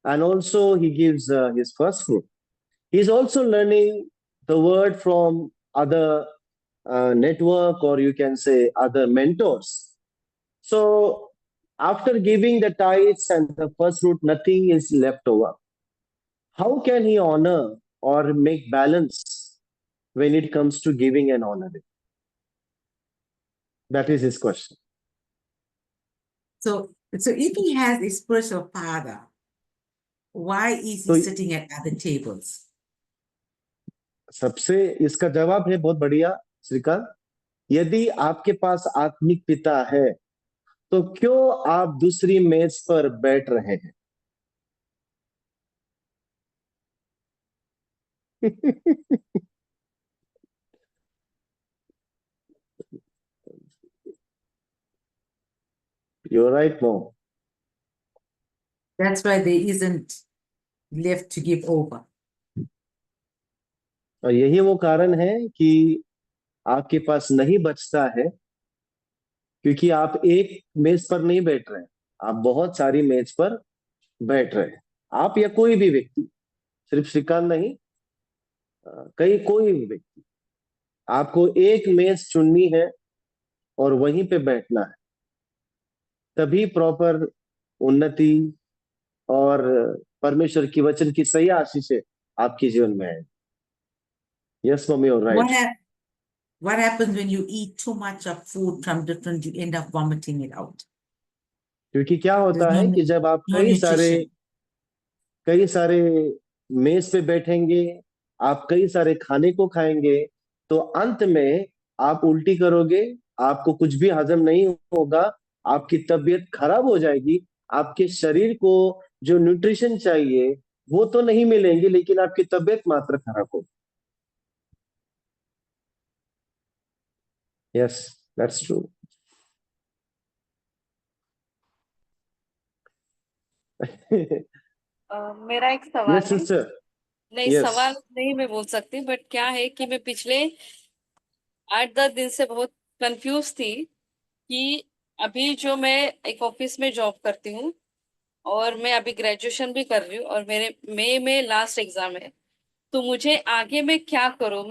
And also he gives his first fruit. He's also learning the word from other network, or you can say other mentors. So after giving the tithes and the first fruit, nothing is left over. How can he honor or make balance when it comes to giving and honoring? That is his question. So if he has a spiritual father, why is he So- sitting at other tables? सबसे इसका जवाब है बहुत बढ़िया श्रीकांत। यदि आपके पास आत्मिक पिता है तो क्यों आप दूसरी मेज पर बैठ रहे हैं? You're right, Mom. That's why there isn't left to give over. और यही वो कारण है कि आपके पास नहीं बचता है, क्योंकि आप एक मेज पर नहीं बैठ रहे हैं, आप बहुत सारी मेज पर बैठ रहे हैं। आप या कोई भी व्यक्ति, सिर्फ श्रीकांत नहीं, कोई भी व्यक्ति, आपको एक मेज चुननी है और वहीं पे बैठना है, तभी प्रॉपर उन्नति और परमेश्वर की वचन की सही आशीषें आपके जीवन में है। यस मम्मी, और right. What happens when you eat too much of food from different, you end up vomiting it out? क्योंकि क्या होता There's है no- कि जब आप no कई सारे मेज पे बैठेंगे, आप कई सारे खाने को खाएंगे, तो अंत में आप उल्टी करोगे, आपको कुछ भी हजम नहीं होगा, आपकी तबीयत खराब हो जाएगी, आपके शरीर को जो न्यूट्रिशन चाहिए वो तो नहीं मिलेंगे, लेकिन आपकी तबीयत मात्र खराब होगी। Yes, that's true. मेरा एक सवाल यस है। सिस्टर। नहीं, Yes. सवाल नहीं मैं बोल सकती, बट क्या है कि मैं पिछले 8-10 दिन से बहुत कंफ्यूज थी कि अभी जो मैं एक ऑफिस में जॉब करती हूँ और मैं अभी ग्रेजुएशन भी कर रही हूँ और मेरे मई में लास्ट एग्जाम है, तो मुझे आगे मैं क्या करूँ?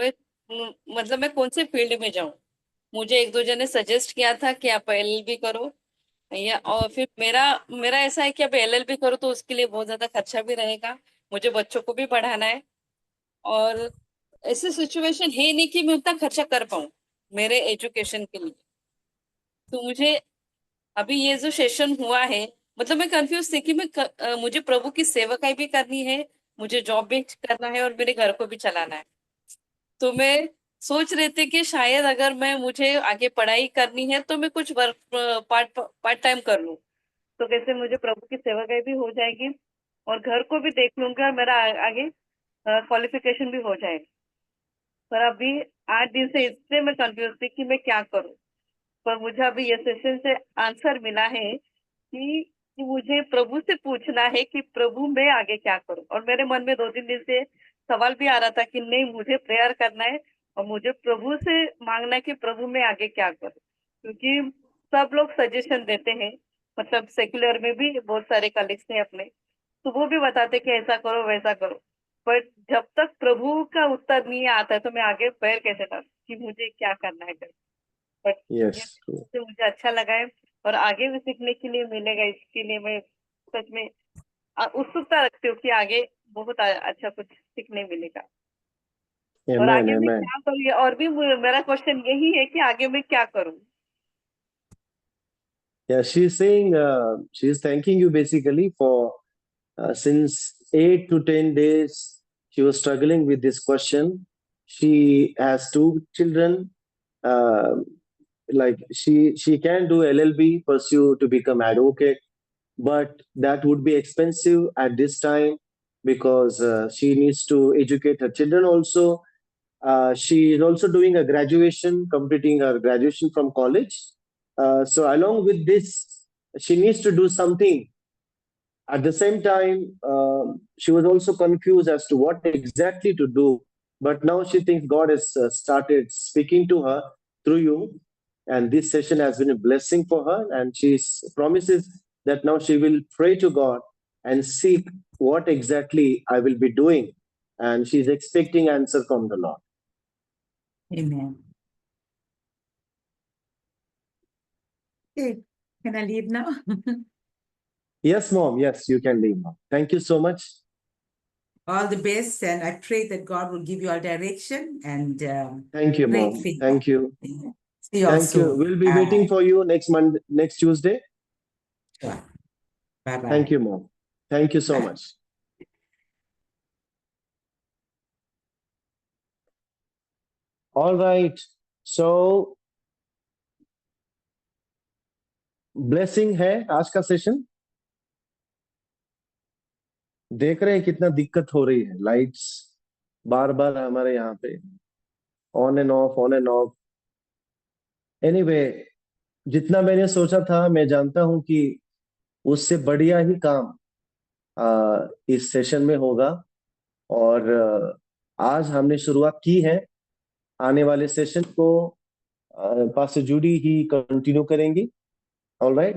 मतलब मैं कौन से फील्ड में जाऊँ? मुझे एक दो जने सजेस्ट किया था कि आप एलएलबी करो, या और फिर मेरा ऐसा है कि अब एलएलबी करो तो उसके लिए बहुत ज्यादा खर्चा भी रहेगा, मुझे बच्चों को भी पढ़ाना है और ऐसी सिचुएशन है नहीं कि मैं उतना खर्चा कर पाऊँ मेरे एजुकेशन के लिए। तो मुझे अभी ये जो सेशन हुआ है, मतलब मैं कंफ्यूज थी कि मुझे प्रभु की सेवकाई भी करनी है, मुझे जॉब भी करना है और मेरे घर को भी चलाना है। तो मैं सोच रहे थे कि शायद अगर मुझे आगे पढ़ाई करनी है तो मैं कुछ वर्क पार्ट टाइम कर लूँ, तो कैसे मुझे प्रभु की सेवकाई भी हो जाएगी और घर को भी देख लूंगा और मेरा आगे क्वालिफिकेशन भी हो जाएगा। पर अभी 8 दिन से इससे मैं कंफ्यूज थी कि मैं क्या करूं, पर मुझे अभी ये सेशन से आंसर मिला है कि मुझे प्रभु से पूछना है कि प्रभु मैं आगे क्या करूं। और मेरे मन में 2-3 दिन से सवाल भी आ रहा था कि नहीं, मुझे प्रेयर करना है और मुझे प्रभु से मांगना है कि प्रभु मैं आगे क्या करूं, क्योंकि सब लोग सजेशन देते हैं, मतलब सेक्युलर में भी बहुत सारे कलीग्स हैं अपने, तो वो भी बताते कि ऐसा करो वैसा करो, बट जब तक प्रभु का उत्तर नहीं आता है तो मैं आगे पैर कैसे डालूं कि मुझे क्या करना है। बट यस, ये मुझे अच्छा लगा है और आगे भी सीखने के लिए मिलेगा, इसके लिए मैं सच में उत्सुकता रखती हूँ कि आगे बहुत अच्छा कुछ सीखने मिलेगा। और आमेन, आगे मैं आमेन। क्या करूँ, और भी मेरा क्वेश्चन यही है कि आगे मैं क्या करूँ। Yeah, she's saying, she's thanking you basically for since 8 to 10 days she was struggling with this question. She has 2 children. Like she can do LLB, pursue to become advocate, but that would be expensive at this time because she needs to educate her children also. She is also doing a graduation, completing her graduation from college. So along with this, she needs to do something. At the same time, she was also confused as to what exactly to do. But now she thinks God has started speaking to her through you. And this session has been a blessing for her. And she promises that now she will pray to God and seek what exactly I will be doing. And she's expecting answer from the Lord. Amen. Okay, can I leave now? Yes, Mom. Yes, you can leave, Mom. Thank you so much. All the best, and I pray that God will give you all direction and Thank you, great Mom. feedback. Thank you. See you all Thank you. soon. We'll be Bye. waiting for you next Tuesday. Bye bye. Thank you, Mom. Thank you so Bye. much. All right. So blessing है आज का session. देख रहे हैं कितना दिक्कत हो रही है, लाइट्स बार बार हमारे यहाँ पे on end of, on end of. Anyway, जितना मैंने सोचा था, मैं जानता हूं कि उससे बढ़िया ही काम इस सेशन में होगा। और आज हमने शुरुआत की है, आने वाले सेशन को पास्टर जूडी ही कंटिन्यू करेंगी। All right.